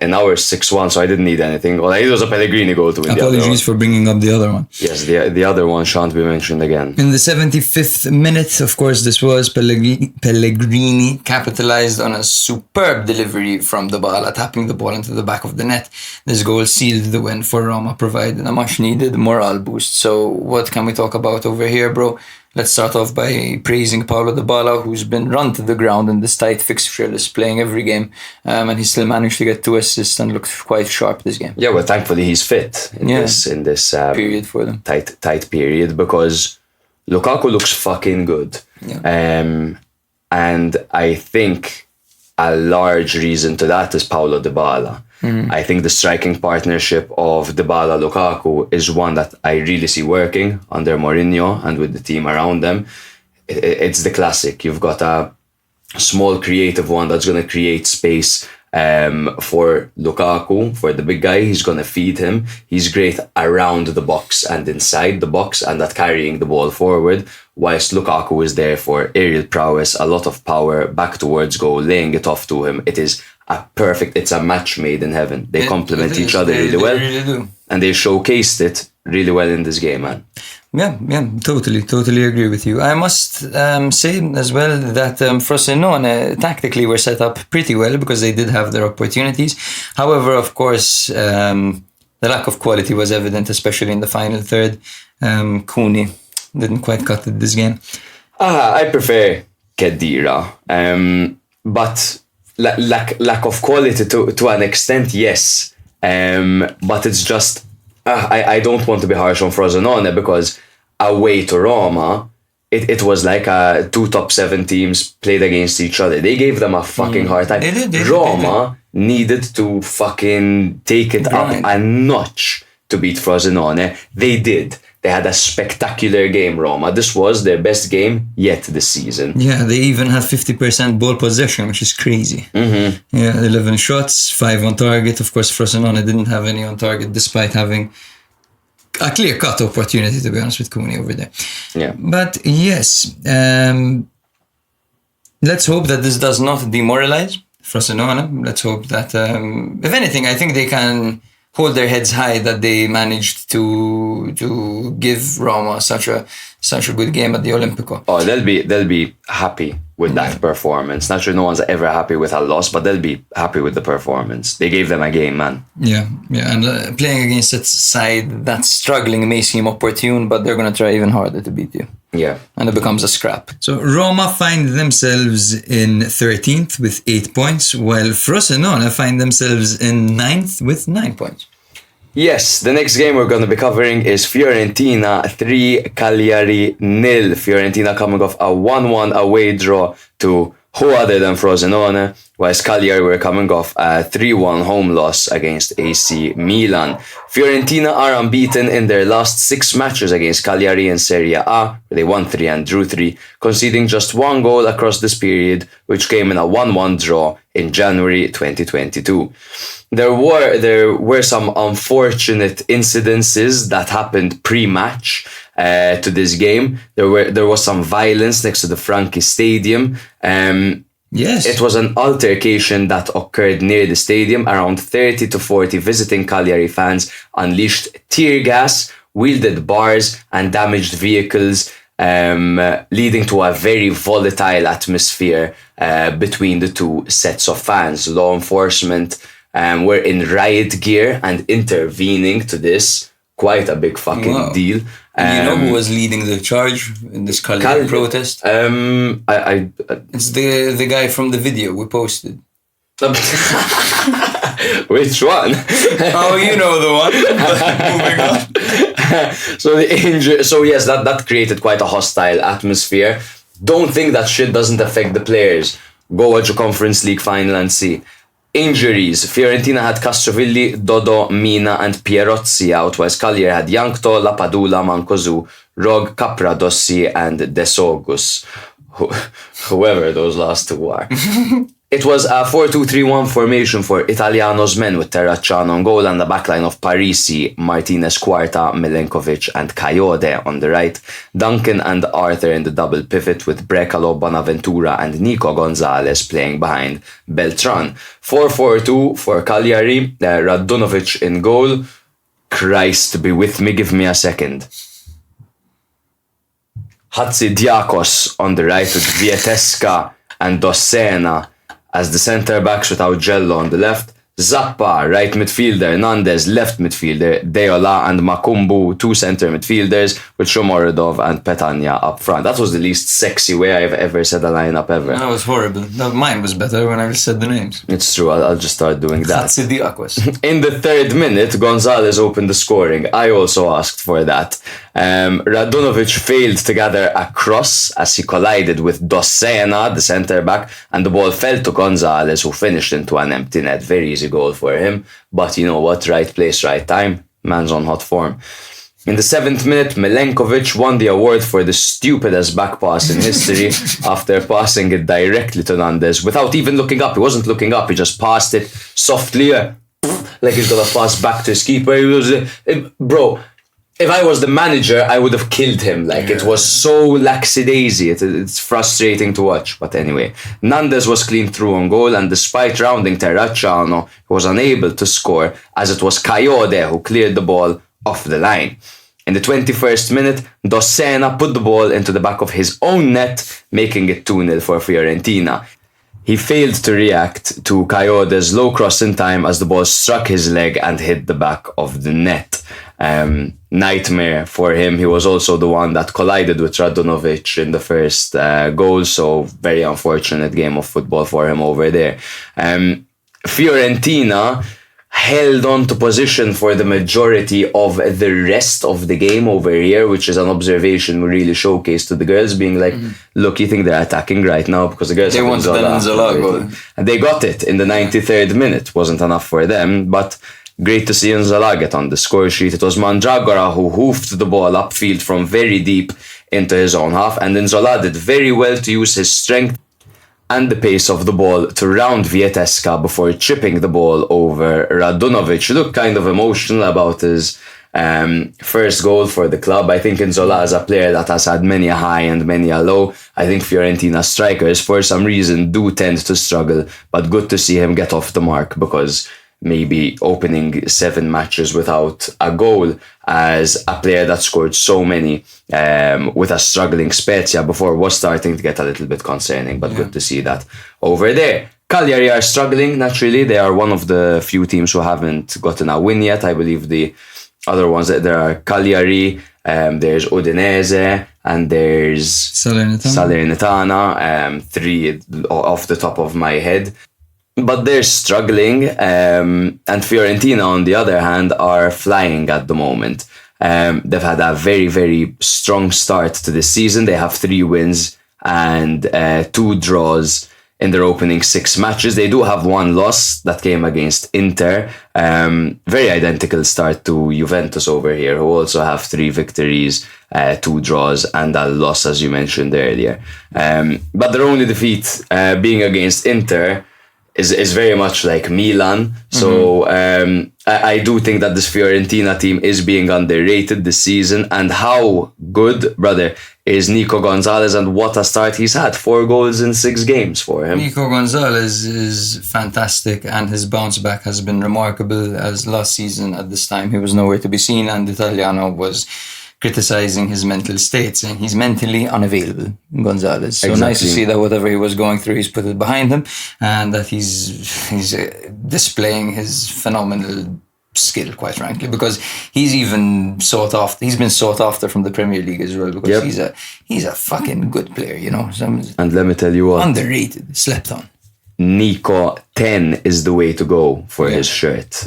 in our 6-1, so I didn't need anything. All I needed was a Pellegrini goal to win the other one. Apologies for bringing up the other one. Yes, the other one shan't be mentioned again. In the 75th minute, of course, this was Pellegrini capitalized on a superb delivery from Dybala, tapping the ball into the back of the net. This goal sealed the win for Roma, provided a much needed morale boost. So what can we talk about over here, bro? Let's start off by praising Paulo Dybala, who's been run to the ground in this tight fixture list, playing every game, and he still managed to get 2 assists and looked quite sharp this game. Yeah, well, thankfully he's fit in this period for them. tight period, because Lukaku looks fucking good. Yeah. And I think a large reason to that is Paulo Dybala. I think the striking partnership of Dybala-Lukaku is one that I really see working under Mourinho and with the team around them. It's the classic. You've got a small creative one that's going to create space for Lukaku, for the big guy. He's going to feed him. He's great around the box and inside the box and at carrying the ball forward, whilst Lukaku is there for aerial prowess, a lot of power, back towards goal, laying it off to him. It's a match made in heaven. They complement each other really well. They really do. And they showcased it really well in this game, man. Yeah, totally agree with you. I must say as well that Frosinone tactically were set up pretty well, because they did have their opportunities. However, of course, the lack of quality was evident, especially in the final third. Cooney didn't quite cut it this game. I prefer Khedira, but lack of quality to an extent, yes. But it's just I don't want to be harsh on Frosinone, because away to Roma, it was like 2 top 7 teams played against each other. They gave them a fucking hard time. Roma needed to fucking take it up a notch to beat Frosinone. They did. They had a spectacular game, Roma. This was their best game yet this season. Yeah, they even had 50% ball possession, which is crazy. Mm-hmm. Yeah, 11 shots, 5 on target. Of course, Frosinone didn't have any on target, despite having a clear-cut opportunity, to be honest, with Cooney over there. Yeah. But yes, let's hope that this does not demoralize Frosinone. Let's hope that, if anything, I think they can hold their heads high that they managed to give Roma such a good game at the Olimpico. Oh, they'll be happy with that performance. Naturally, no one's ever happy with a loss, but they'll be happy with the performance. They gave them a game, man. Yeah, and playing against a side that's struggling may seem opportune, but they're going to try even harder to beat you. Yeah. And it becomes a scrap. So Roma find themselves in 13th with 8 points, while Frosinone find themselves in 9th with 9 points. Yes, the next game we're going to be covering is Fiorentina 3, Cagliari 0. Fiorentina coming off a 1-1 away draw to who other than Frosinone, whilst Cagliari were coming off a 3-1 home loss against AC Milan. Fiorentina are unbeaten in their last 6 matches against Cagliari in Serie A, where they won 3 and drew 3, conceding just 1 goal across this period, which came in a 1-1 draw in January 2022. There were some unfortunate incidences that happened pre-match to this game. There was some violence next to the Franchi Stadium. Yes. It was an altercation that occurred near the stadium. Around 30 to 40 visiting Cagliari fans unleashed tear gas, wielded bars and damaged vehicles, leading to a very volatile atmosphere between the 2 sets of fans. Law enforcement were in riot gear and intervening to this. Quite a big fucking deal. You know who was leading the charge in this Cagliari protest? It's the guy from the video we posted. Which one? Oh, you know the one. Moving on. So yes, that created quite a hostile atmosphere. Don't think that shit doesn't affect the players. Go watch a Conference League final and see. Injuries. Fiorentina had Castrovilli, Dodo, Mina and Pierozzi out, whilst Cagliari had Jankto, Lapadula, Mancosu, Rog, Capradossi and Desogus. Whoever those last two are. It was a 4-2-3-1 formation for Italiano's men with Terracciano on goal and the backline of Parisi, Martinez Quarta, Milenkovic and Coyote on the right. Duncan and Arthur in the double pivot with Brecalo, Bonaventura and Nico Gonzalez playing behind Beltran. 4-4-2 for Cagliari, Radunovic in goal. Christ be with me, give me a second. Hatzidiakos on the right with Vieteska and Dossena as the centre-backs with Augello on the left. Zappa, right midfielder, Nandez, left midfielder, Deola and Makumbu, two centre midfielders, with Shomorodov and Petagna up front. That was the least sexy way I've ever said a lineup ever. That was horrible. No, mine was better when I said the names. It's true, I'll just start doing that. Hatzidiakos. In the 3rd minute, Gonzalez opened the scoring. I also asked for that. Radunovic failed to gather a cross as he collided with Dossena, the centre-back, and the ball fell to Gonzalez, who finished into an empty net. Very easy goal for him, but you know what, right place, right time, man's on hot form. In the 7th minute, Milenkovic won the award for the stupidest back pass in history after passing it directly to Nandez without even looking up. He wasn't looking up, he just passed it softly, like he's gonna pass back to his keeper. He was, bro, if I was the manager, I would have killed him. Like, it was so lackadaisy. It's frustrating to watch. But anyway, Nandez was clean through on goal, and despite rounding Terracciano, he was unable to score, as it was Coyote who cleared the ball off the line. In the 21st minute, Dossena put the ball into the back of his own net, making it 2-0 for Fiorentina. He failed to react to Coyote's low cross in time as the ball struck his leg and hit the back of the net. Nightmare for him. He was also the one that collided with Radunovic in the first goal, so very unfortunate game of football for him over there. Fiorentina held on to position for the majority of the rest of the game over here, which is an observation we really showcased to the girls, being like, look, you think they're attacking right now because the girls They wanted that Nzola goal. And they got it in the 93rd minute. Wasn't enough for them, but great to see Nzola get on the score sheet. It was Mandragora who hoofed the ball upfield from very deep into his own half, and Nzola did very well to use his strength and the pace of the ball to round Vieteska before chipping the ball over Radunovic. He looked kind of emotional about his first goal for the club. I think Nzola is a player that has had many a high and many a low. I think Fiorentina strikers, for some reason, do tend to struggle, but good to see him get off the mark, because maybe opening 7 matches without a goal as a player that scored so many with a struggling Spezia before was starting to get a little bit concerning, but good to see that over there. Cagliari are struggling, naturally. They are one of the few teams who haven't gotten a win yet. I believe the other ones, there are Cagliari, there's Udinese, and there's Salernitana, 3 off the top of my head. But they're struggling, and Fiorentina, on the other hand, are flying at the moment. They've had a very, very strong start to this season. They have 3 wins and 2 draws in their opening 6 matches. They do have 1 loss that came against Inter. Very identical start to Juventus over here, who also have 3 victories, 2 draws, and a loss, as you mentioned earlier. But their only defeat being against Inter is very much like Milan. So I do think that this Fiorentina team is being underrated this season. And how good, brother, is Nico Gonzalez, and what a start he's had. 4 goals in 6 games for him. Nico Gonzalez is fantastic, and his bounce back has been remarkable, as last season at this time he was nowhere to be seen, and Italiano was criticizing his mental state, saying he's mentally unavailable, Gonzalez. So nice to see that whatever he was going through, he's put it behind him, and that he's displaying his phenomenal skill, quite frankly, because he's even sought after. He's been sought after from the Premier League as well, because he's a fucking good player, you know. And let me tell you what, underrated, slept on. Nico 10 is the way to go for his shirt.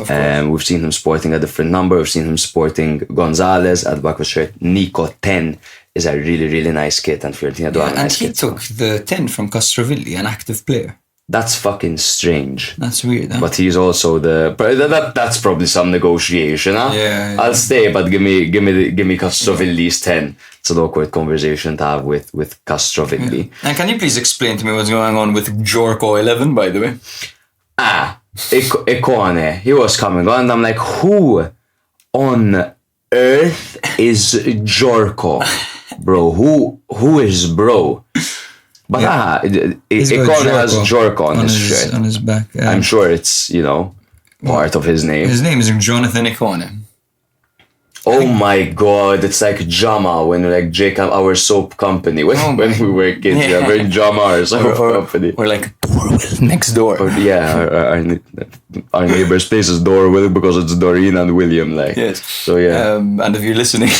We've seen him sporting a different number. We've seen him sporting Gonzalez at the back of his shirt. Nico 10 is a really, really nice kit, and Fiorentina do have a nice kit. And he took the 10 from Castrovilli, an active player. That's fucking strange. That's weird. Huh? But he's also that's probably some negotiation. Huh? Yeah. I'll stay, but give me Castrovilli's 10. It's an awkward conversation to have with Castrovilli. Yeah. And can you please explain to me what's going on with Jorko 11, by the way? Ikone, he was coming on, and I'm like, who on earth is Jorko? Bro, who is bro? But Ikone has Jorko on his shirt. On his back. I'm sure it's, part of his name. His name is Jonathan Ikone. Oh my god, it's like Jama when like Jacob, our soap company, when we were kids, yeah, we're Jama, our soap company. Or like next door. Or, yeah, our neighbor's place is Dorwell because it's Doreen and William. Like, yes. So yeah. And if you're listening,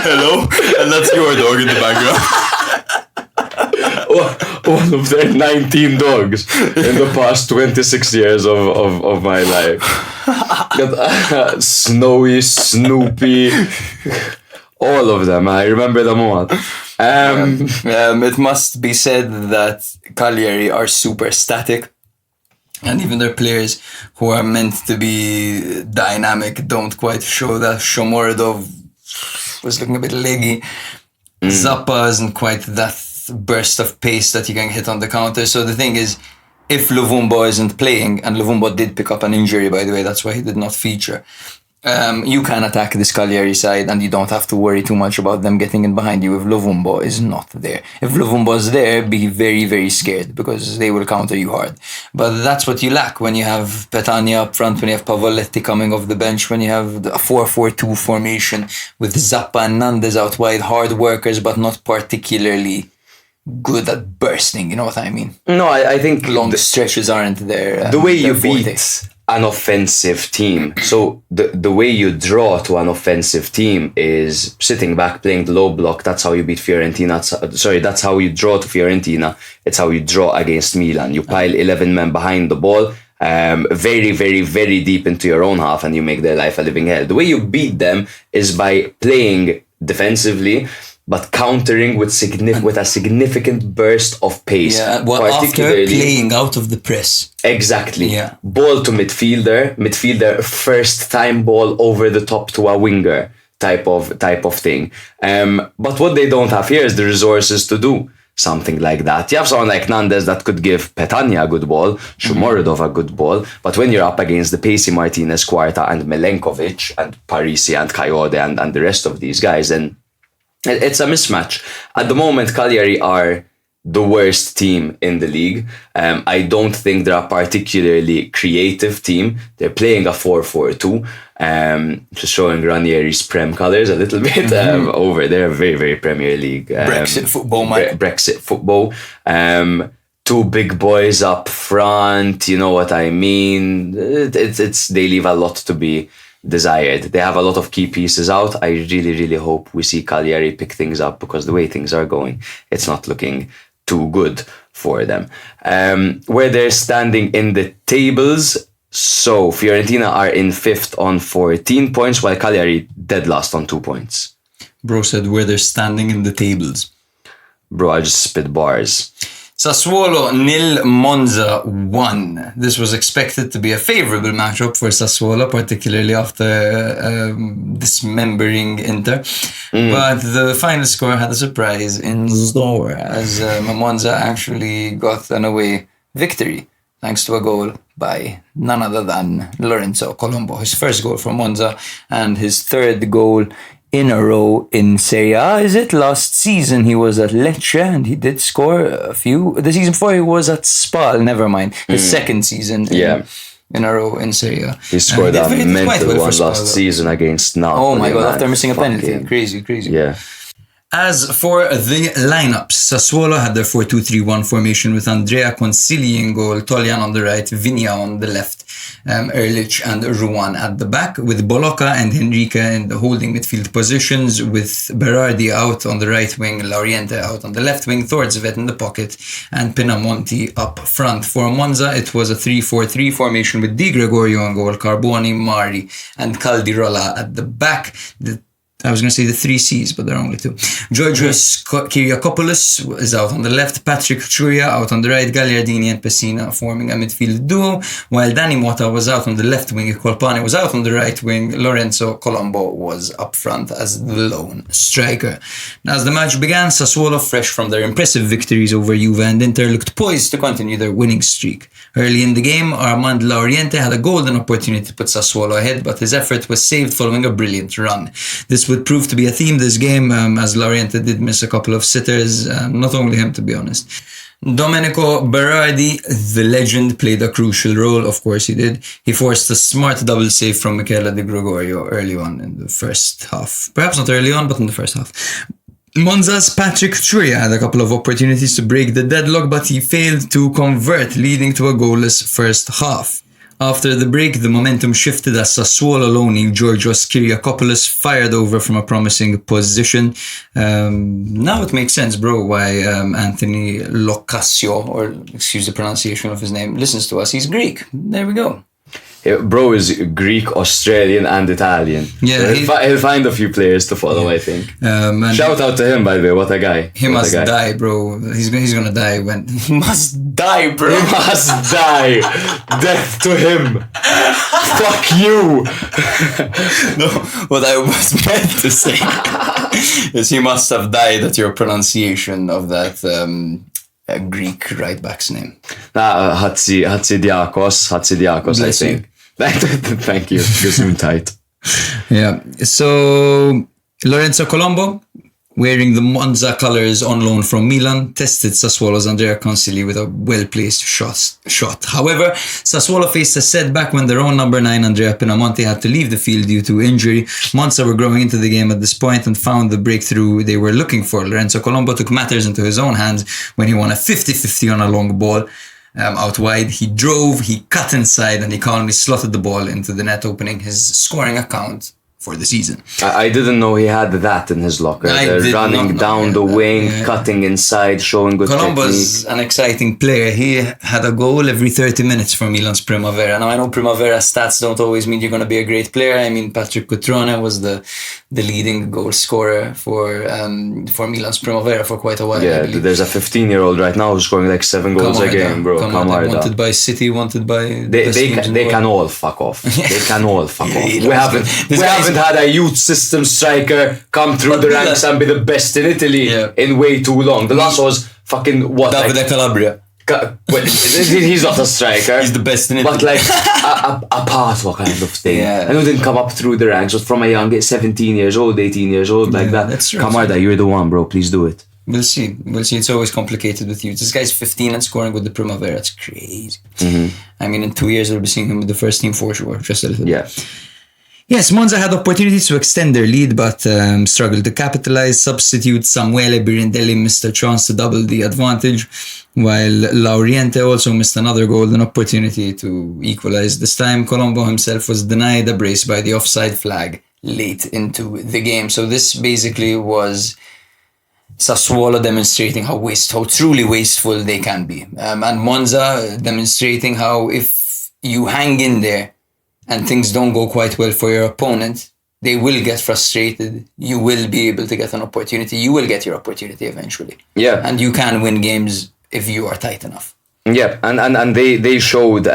hello, and that's your dog in the background. One of their 19 dogs in the past 26 years of my life. Snowy, Snoopy, all of them. I remember them all. It must be said that Cagliari are super static. And even their players who are meant to be dynamic don't quite show that. Shomorodov was looking a bit leggy. Zappa isn't quite that burst of pace that you can hit on the counter. So the thing is, if Luvumbo isn't playing, and Luvumbo did pick up an injury, by the way, that's why he did not feature, you can attack this Cagliari side and you don't have to worry too much about them getting in behind you if Luvumbo is not there. If Luvumbo is there, be very, very scared because they will counter you hard. But that's what you lack when you have Petagna up front, when you have Pavoletti coming off the bench, when you have a 4-4-2 formation with Zappa and Nandes out wide, hard workers but not particularly good at bursting, you know what I mean? No, I think long stretches aren't there. The way you beat an offensive team, so the way you draw to an offensive team is sitting back, playing the low block. That's how you beat Fiorentina. That's how you draw to Fiorentina. It's how you draw against Milan. You pile 11 men behind the ball, very, very, very deep into your own half, and you make their life a living hell. The way you beat them is by playing defensively, but countering with a significant burst of pace. Yeah, well, after playing out of the press. Exactly. Yeah. Ball to midfielder, first time ball over the top to a winger type of thing. But what they don't have here is the resources to do something like that. You have someone like Nandes that could give Petagna a good ball, Shomorodov a good ball, but when you're up against the pacey Martinez, Quarta and Milenkovic and Parisi and Coyote and the rest of these guys, then it's a mismatch. At the moment, Cagliari are the worst team in the league. I don't think they're a particularly creative team. They're playing a 4-4-2, just showing Ranieri's Prem colours a little bit over there. Very, very Premier League. Brexit football, Mike. Brexit football. Two big boys up front, you know what I mean? They leave a lot to be desired. They have a lot of key pieces out. I really, really hope we see Cagliari pick things up because the way things are going, it's not looking too good for them. Where they're standing in the tables, so Fiorentina are in 5th on 14 points, while Cagliari dead last on 2 points. Bro said where they're standing in the tables. Bro, I just spit bars. Sassuolo 0, Monza 1. This was expected to be a favourable matchup for Sassuolo, particularly after dismembering Inter. But the final score had a surprise in store, as Monza actually got an away victory, thanks to a goal by none other than Lorenzo Colombo. His first goal for Monza and his third goal in a row in Serie A. Is it? Last season he was at Lecce and he did score a few. The season before he was at Spal, never mind. His second season in a row in Serie A. He scored a mental one last season against Napoli. Oh my god, after missing a penalty. Crazy. Yeah. As for the lineups, Sassuolo had their 4-2-3-1 formation with Andrea Consigli in goal, Toljan on the right, Vinia on the left, Erlich and Ruan at the back, with Bolocca and Henrique in the holding midfield positions, with Berardi out on the right wing, Lauriente out on the left wing, Thordzvet in the pocket, and Pinamonti up front. For Monza, it was a 3-4-3 formation with Di Gregorio in goal, Carboni, Mari, and Caldirola at the back. The I was going to say the 3 C's, but there are only 2. Georgios Kyriakopoulos is out on the left, Patrick Churia out on the right, Gagliardini and Pessina forming a midfield duo, while Danny Mota was out on the left wing, Colpani was out on the right wing, Lorenzo Colombo was up front as the lone striker. As the match began, Sassuolo, fresh from their impressive victories over Juve and Inter, looked poised to continue their winning streak. Early in the game, Armand Lauriente had a golden opportunity to put Sassuolo ahead, but his effort was saved following a brilliant run. This would prove to be a theme this game, as Lauriente did miss a couple of sitters, not only him to be honest. Domenico Berardi, the legend, played a crucial role, of course he did. He forced a smart double save from Michele De Gregorio early on in the first half. Perhaps not early on, but in the first half. Monza's Patrick Churia had a couple of opportunities to break the deadlock, but he failed to convert, leading to a goalless first half. After the break, the momentum shifted as Sassuolo loaning Georgios Kyriakopoulos fired over from a promising position. Now it makes sense, bro, why Anthony Locasio, or excuse the pronunciation of his name, listens to us. He's Greek. There we go. Bro is Greek, Australian, and Italian. Yeah, he'll find a few players to follow, I think. Shout out to him, by the way. What a guy. He must die, bro. He's gonna die when... He must die, bro. He must die. Death to him. Fuck you. No, what I was meant to say is he must have died at your pronunciation of that Greek right back's name. Hatzidiakos, I think. Thank you. Gesundheit. Yeah. So Lorenzo Colombo, wearing the Monza colours on loan from Milan, tested Sassuolo's Andrea Consigli with a well-placed shot. However, Sassuolo faced a setback when their own number 9, Andrea Pinamonti, had to leave the field due to injury. Monza were growing into the game at this point and found the breakthrough they were looking for. Lorenzo Colombo took matters into his own hands when he won a 50-50 on a long ball. Out wide, he drove, he cut inside, and he calmly slotted the ball into the net, opening his scoring account for the season. I didn't know he had that in his locker. Running down the wing, cutting inside, showing good Colombo's technique. an exciting player. He had a goal every 30 minutes for Milan's Primavera. Now, I know Primavera stats don't always mean you're going to be a great player. I mean, Patrick Cutrone was the leading goal scorer for Milan's Primavera for quite a while. Yeah, there's a 15-year-old right now who's scoring like 7 goals a game, bro. Camarda. Wanted by City, wanted by... They can all fuck off. They can all fuck off. We haven't had a youth system striker come through the ranks and be the best in Italy in way too long. The last was fucking what? Davide Calabria. He's not a striker. He's the best in Italy. But like a pathway kind of thing. Yeah. And who didn't come up through the ranks, was from a young 17 years old, 18 years old, like that. That's true. Camarda, you're the one, bro. Please do it. We'll see. It's always complicated with you. This guy's 15 and scoring with the Primavera. It's crazy. Mm-hmm. I mean, in 2 years, we'll be seeing him with the first team for sure. Just a little bit. Yeah. Yes, Monza had opportunities to extend their lead, but struggled to capitalize. Substitute Samuele Birindelli missed a chance to double the advantage, while Lauriente also missed another golden opportunity to equalize. This time, Colombo himself was denied a brace by the offside flag late into the game. So this basically was Sassuolo demonstrating how truly wasteful they can be. And Monza demonstrating how if you hang in there and things don't go quite well for your opponent, they will get frustrated. You will be able to get an opportunity. You will get your opportunity eventually. Yeah. And you can win games if you are tight enough. Yeah, and they showed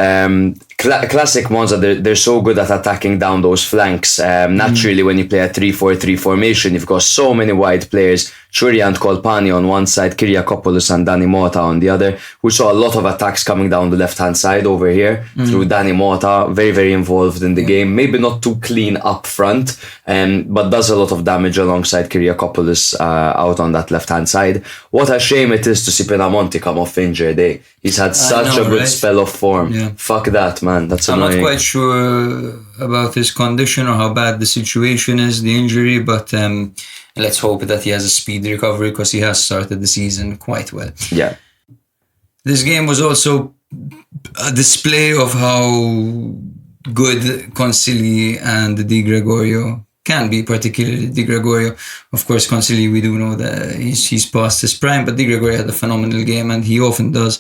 classic Monza. They're so good at attacking down those flanks. Naturally, when you play a 3-4-3 formation, you've got so many wide players. Churia and Colpani on one side, Kyriakopoulos and Danny Mota on the other. We saw a lot of attacks coming down the left-hand side over here through Danny Mota. Very, very involved in the game. Maybe not too clean up front, but does a lot of damage alongside Kyriakopoulos out on that left-hand side. What a shame it is to see Pinamonti come off injured. He's had such a good spell of form. Yeah. Fuck that, man. That's annoying. I'm not quite sure about his condition or how bad the situation is, the injury, but let's hope that he has a speedy recovery because he has started the season quite well. Yeah. This game was also a display of how good Consigli and Di Gregorio can be, particularly Di Gregorio. Of course, Consigli, we do know that he's past his prime, but Di Gregorio had a phenomenal game, and he often does.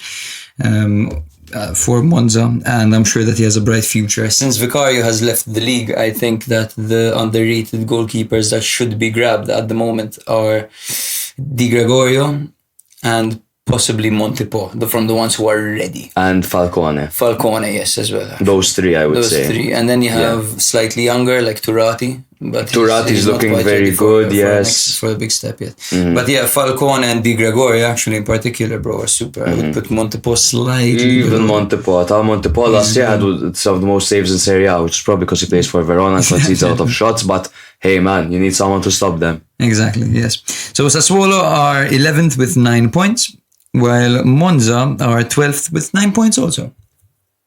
for Monza, and I'm sure that he has a bright future. Since Vicario has left the league, I think that the underrated goalkeepers that should be grabbed at the moment are Di Gregorio and possibly Montepo, from the ones who are ready. And Falcone. Falcone, yes, as well. Those three, I would say. Those three. And then you have slightly younger, like Turati. But Turati's not looking quite very ready good, yes. For a big step yet. But yeah, Falcone and Di Gregorio, actually, in particular, bro, are super. I would put Montepo slightly Even below. Montepo. I thought Montepo last year had some of the most saves in Serie A, which is probably because he plays for Verona and concedes a lot of shots. But hey, man, you need someone to stop them. Exactly, yes. So Sassuolo are 11th with 9 points, while Monza are 12th with 9 points also.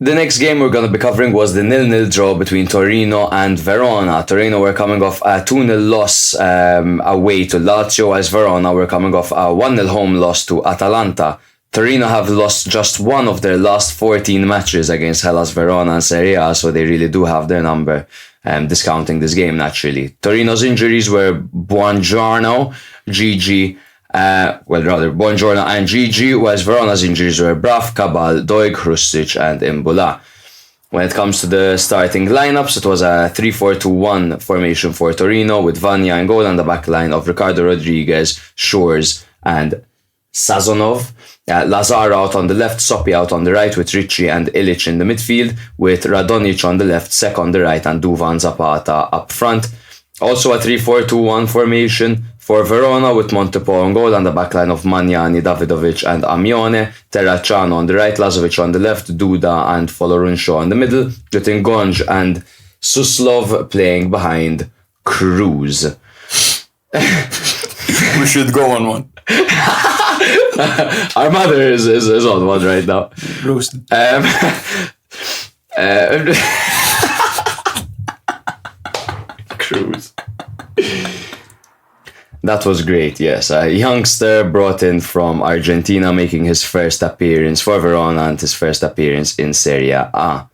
The next game we're going to be covering was the 0-0 draw between Torino and Verona. Torino were coming off a 2-0 loss away to Lazio, as Verona were coming off a 1-0 home loss to Atalanta. Torino have lost just one of their last 14 matches against Hellas Verona and Serie A, so they really do have their number, discounting this game naturally. Torino's injuries were Buongiorno, Gigi, Buongiorno and Gigi, whilst Verona's injuries were Brav, Cabal, Doig, Hrustic and Imbula. When it comes to the starting lineups, it was a 3-4-2-1 formation for Torino, with Vanya in goal and the back line of Ricardo Rodriguez, Shores and Sazonov. Lazaro out on the left, Soppi out on the right, with Ricci and Ilic in the midfield, with Radonic on the left, Sek on the right and Duvan Zapata up front. Also a 3-4-2-1 formation for Verona, with Montepo on goal and the backline of Magnani, Davidovic and Amione, Terracciano on the right, Lazovic on the left, Duda and Folorunsho on the middle, with Ngonj and Suslov playing behind Cruz. We should go on one. Our mother is on one right now. Roasted. Cruz. That was great, yes. A youngster brought in from Argentina, making his first appearance for Verona and his first appearance in Serie A.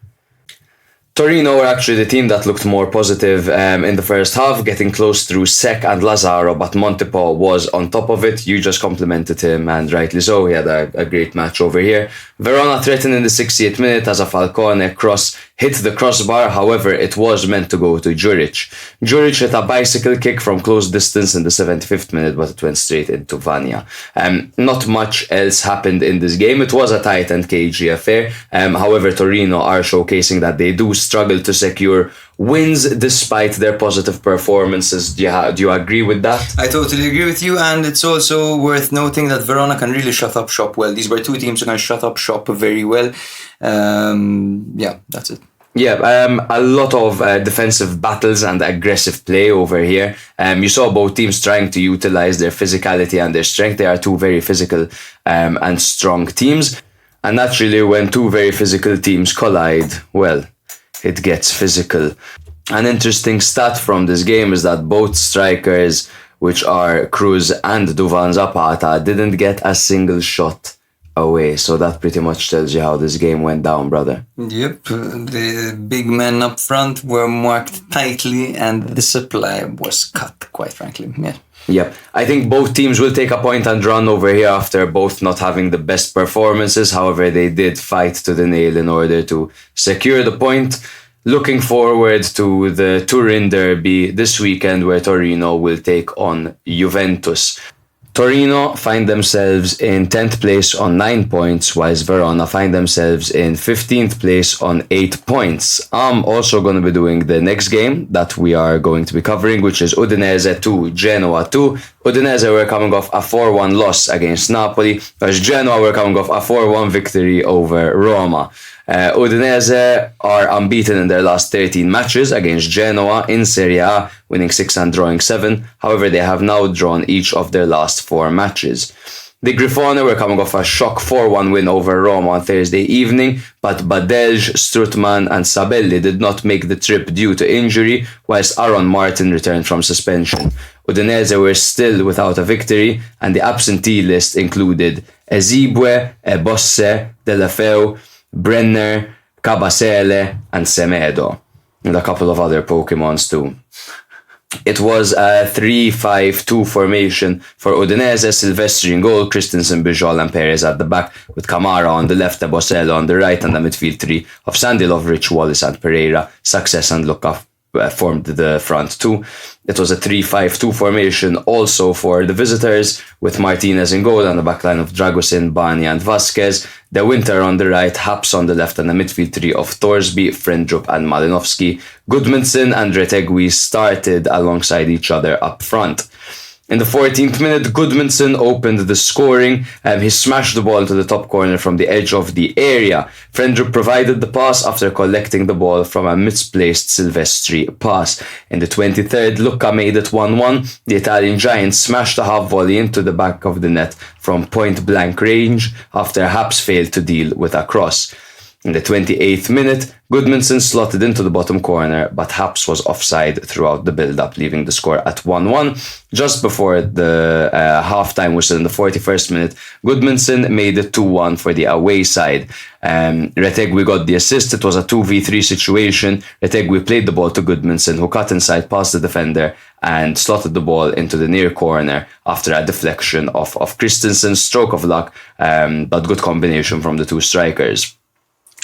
Torino were actually the team that looked more positive in the first half, getting close through Sek and Lazaro, but Montepo was on top of it. You just complimented him, and rightly so. He had a great match over here. Verona threatened in the 68th minute as a Falcone cross hit the crossbar. However, it was meant to go to Juric. Juric hit a bicycle kick from close distance in the 75th minute, but it went straight into Vanya. Not much else happened in this game. It was a tight and cagey affair. However, Torino are showcasing that they do struggle to secure wins despite their positive performances. Do you agree with that? I totally agree with you, and it's also worth noting that Verona can really shut up shop well. These were two teams who can shut up shop very well. Yeah, that's it. Yeah, a lot of defensive battles and aggressive play over here. You saw both teams trying to utilize their physicality and their strength. They are two very physical and strong teams. And naturally, when two very physical teams collide, well, it gets physical. An interesting stat from this game is that both strikers, which are Cruz and Duvan Zapata, didn't get a single shot away. So that pretty much tells you how this game went down, brother. Yep, the big men up front were marked tightly and the supply was cut, quite frankly. Yeah. Yep. I think both teams will take a point and run over here after both not having the best performances. However, they did fight to the nail in order to secure the point. Looking forward to the Turin derby this weekend, where Torino will take on Juventus. Torino find themselves in 10th place on 9 points, whilst Verona find themselves in 15th place on 8 points. I'm also going to be doing the next game that we are going to be covering, which is Udinese 2, Genoa 2. Udinese were coming off a 4-1 loss against Napoli, whereas Genoa were coming off a 4-1 victory over Roma. Udinese are unbeaten in their last 13 matches against Genoa in Serie A, winning 6 and drawing 7. However, they have now drawn each of their last 4 matches. The Grifone were coming off a shock 4-1 win over Roma on Thursday evening, but Badelj, Strutman and Sabelli did not make the trip due to injury, whilst Aaron Martin returned from suspension. Udinese were still without a victory, and the absentee list included Ezibwe, Ebosse, Delafeu, Brenner, Cabasele and Semedo, and a couple of other Pokemons too. It was a 3-5-2 formation for Udinese, Silvestri in goal, Christensen, Bijol and Perez at the back, with Kamara on the left, Bosello on the right, and the midfield three of Sandy Lovrich, Wallace and Pereira. Success and Luka formed the front two. It was a 3-5-2 formation also for the visitors, with Martinez in goal and the backline of Dragusin, Bani and Vasquez. De Winter on the right, Haps on the left, and the midfield three of Thorsby, Frendrup and Malinovsky. Goodmanson and Retegui started alongside each other up front. In the 14th minute, Goodmanson opened the scoring. He smashed the ball into the top corner from the edge of the area. Frendrup provided the pass after collecting the ball from a misplaced Silvestri pass. In the 23rd, Lucca made it 1-1. The Italian giant smashed a half volley into the back of the net from point-blank range after Haps failed to deal with a cross. In the 28th minute, Goodmanson slotted into the bottom corner, but Haps was offside throughout the build-up, leaving the score at 1-1. Just before the half-time whistle in the 41st minute, Goodmanson made it 2-1 for the away side. Retegui got the assist. It was a 2v3 situation. Retegui played the ball to Goodmanson, who cut inside past the defender and slotted the ball into the near corner after a deflection of Christensen's. Stroke of luck, but good combination from the two strikers.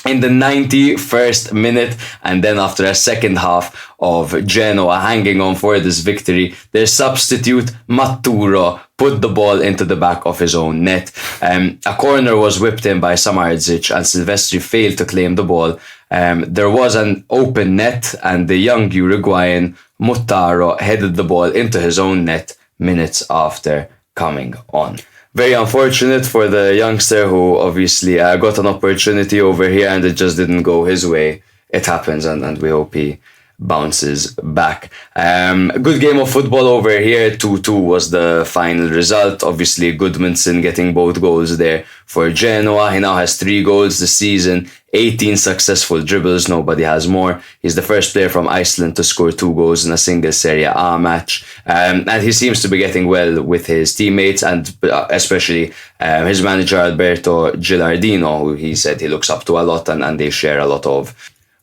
In the 91st minute, and then after a second half of Genoa hanging on for this victory, their substitute Matturo put the ball into the back of his own net. A corner was whipped in by Samardzic and Silvestri failed to claim the ball. There was an open net and the young Uruguayan Muttaro headed the ball into his own net minutes after coming on. Very unfortunate for the youngster who obviously got an opportunity over here and it just didn't go his way. It happens and we hope he bounces back. Good game of football over here. 2-2 was the final result. Obviously Goodmanson getting both goals there for Genoa. He now has 3 goals this season, 18 successful dribbles. Nobody has more. He's the first player from Iceland to score 2 goals in a single Serie A match. And he seems to be getting well with his teammates and especially his manager Alberto Gilardino, who he said he looks up to a lot and they share a lot of.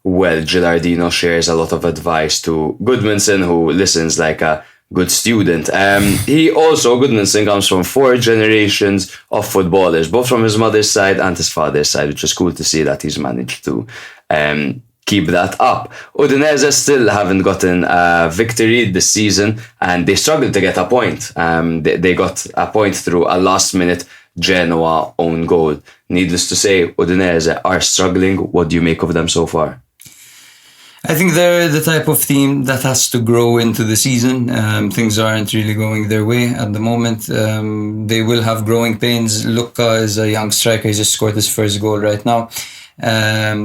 Well, Gilardino shares a lot of advice to Goodmanson, who listens like a good student. Goodmanson comes from 4 generations of footballers, both from his mother's side and his father's side, which is cool to see that he's managed to keep that up. Udinese still haven't gotten a victory this season, and they struggled to get a point. They got a point through a last-minute Genoa own goal. Needless to say, Udinese are struggling. What do you make of them so far? I think they're the type of team that has to grow into the season. Things aren't really going their way at the moment. They will have growing pains. Lucca is a young striker. He just scored his first goal right now.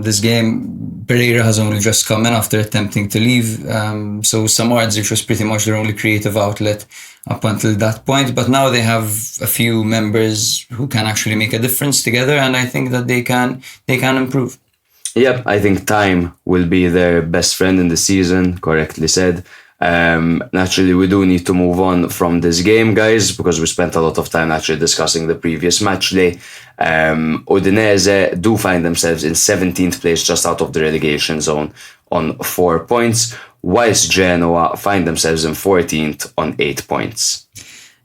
This game, Pereira has only just come in after attempting to leave. So Samardzic was pretty much their only creative outlet up until that point. But now they have a few members who can actually make a difference together, and I think that they can improve. Yep, I think time will be their best friend in the season, correctly said. Naturally, we do need to move on from this game, guys, because we spent a lot of time actually discussing the previous match day. Udinese do find themselves in 17th place, just out of the relegation zone, on 4 points, whilst Genoa find themselves in 14th on 8 points.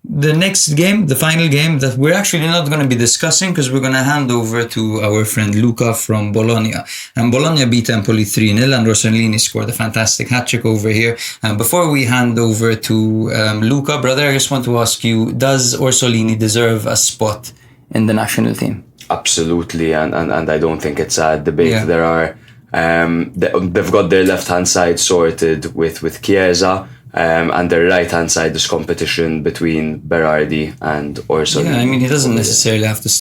The next game, the final game that we're actually not going to be discussing because we're going to hand over to our friend Luca from Bologna. And Bologna beat Empoli 3-0 and Orsolini scored a fantastic hat-trick over here. And before we hand over to Luca, brother, I just want to ask you, does Orsolini deserve a spot in the national team? Absolutely, and I don't think it's a debate. Yeah. There are, they've got their left-hand side sorted with Chiesa. And the right-hand side is competition between Berardi and Orsolini. Yeah, I mean, he doesn't necessarily have to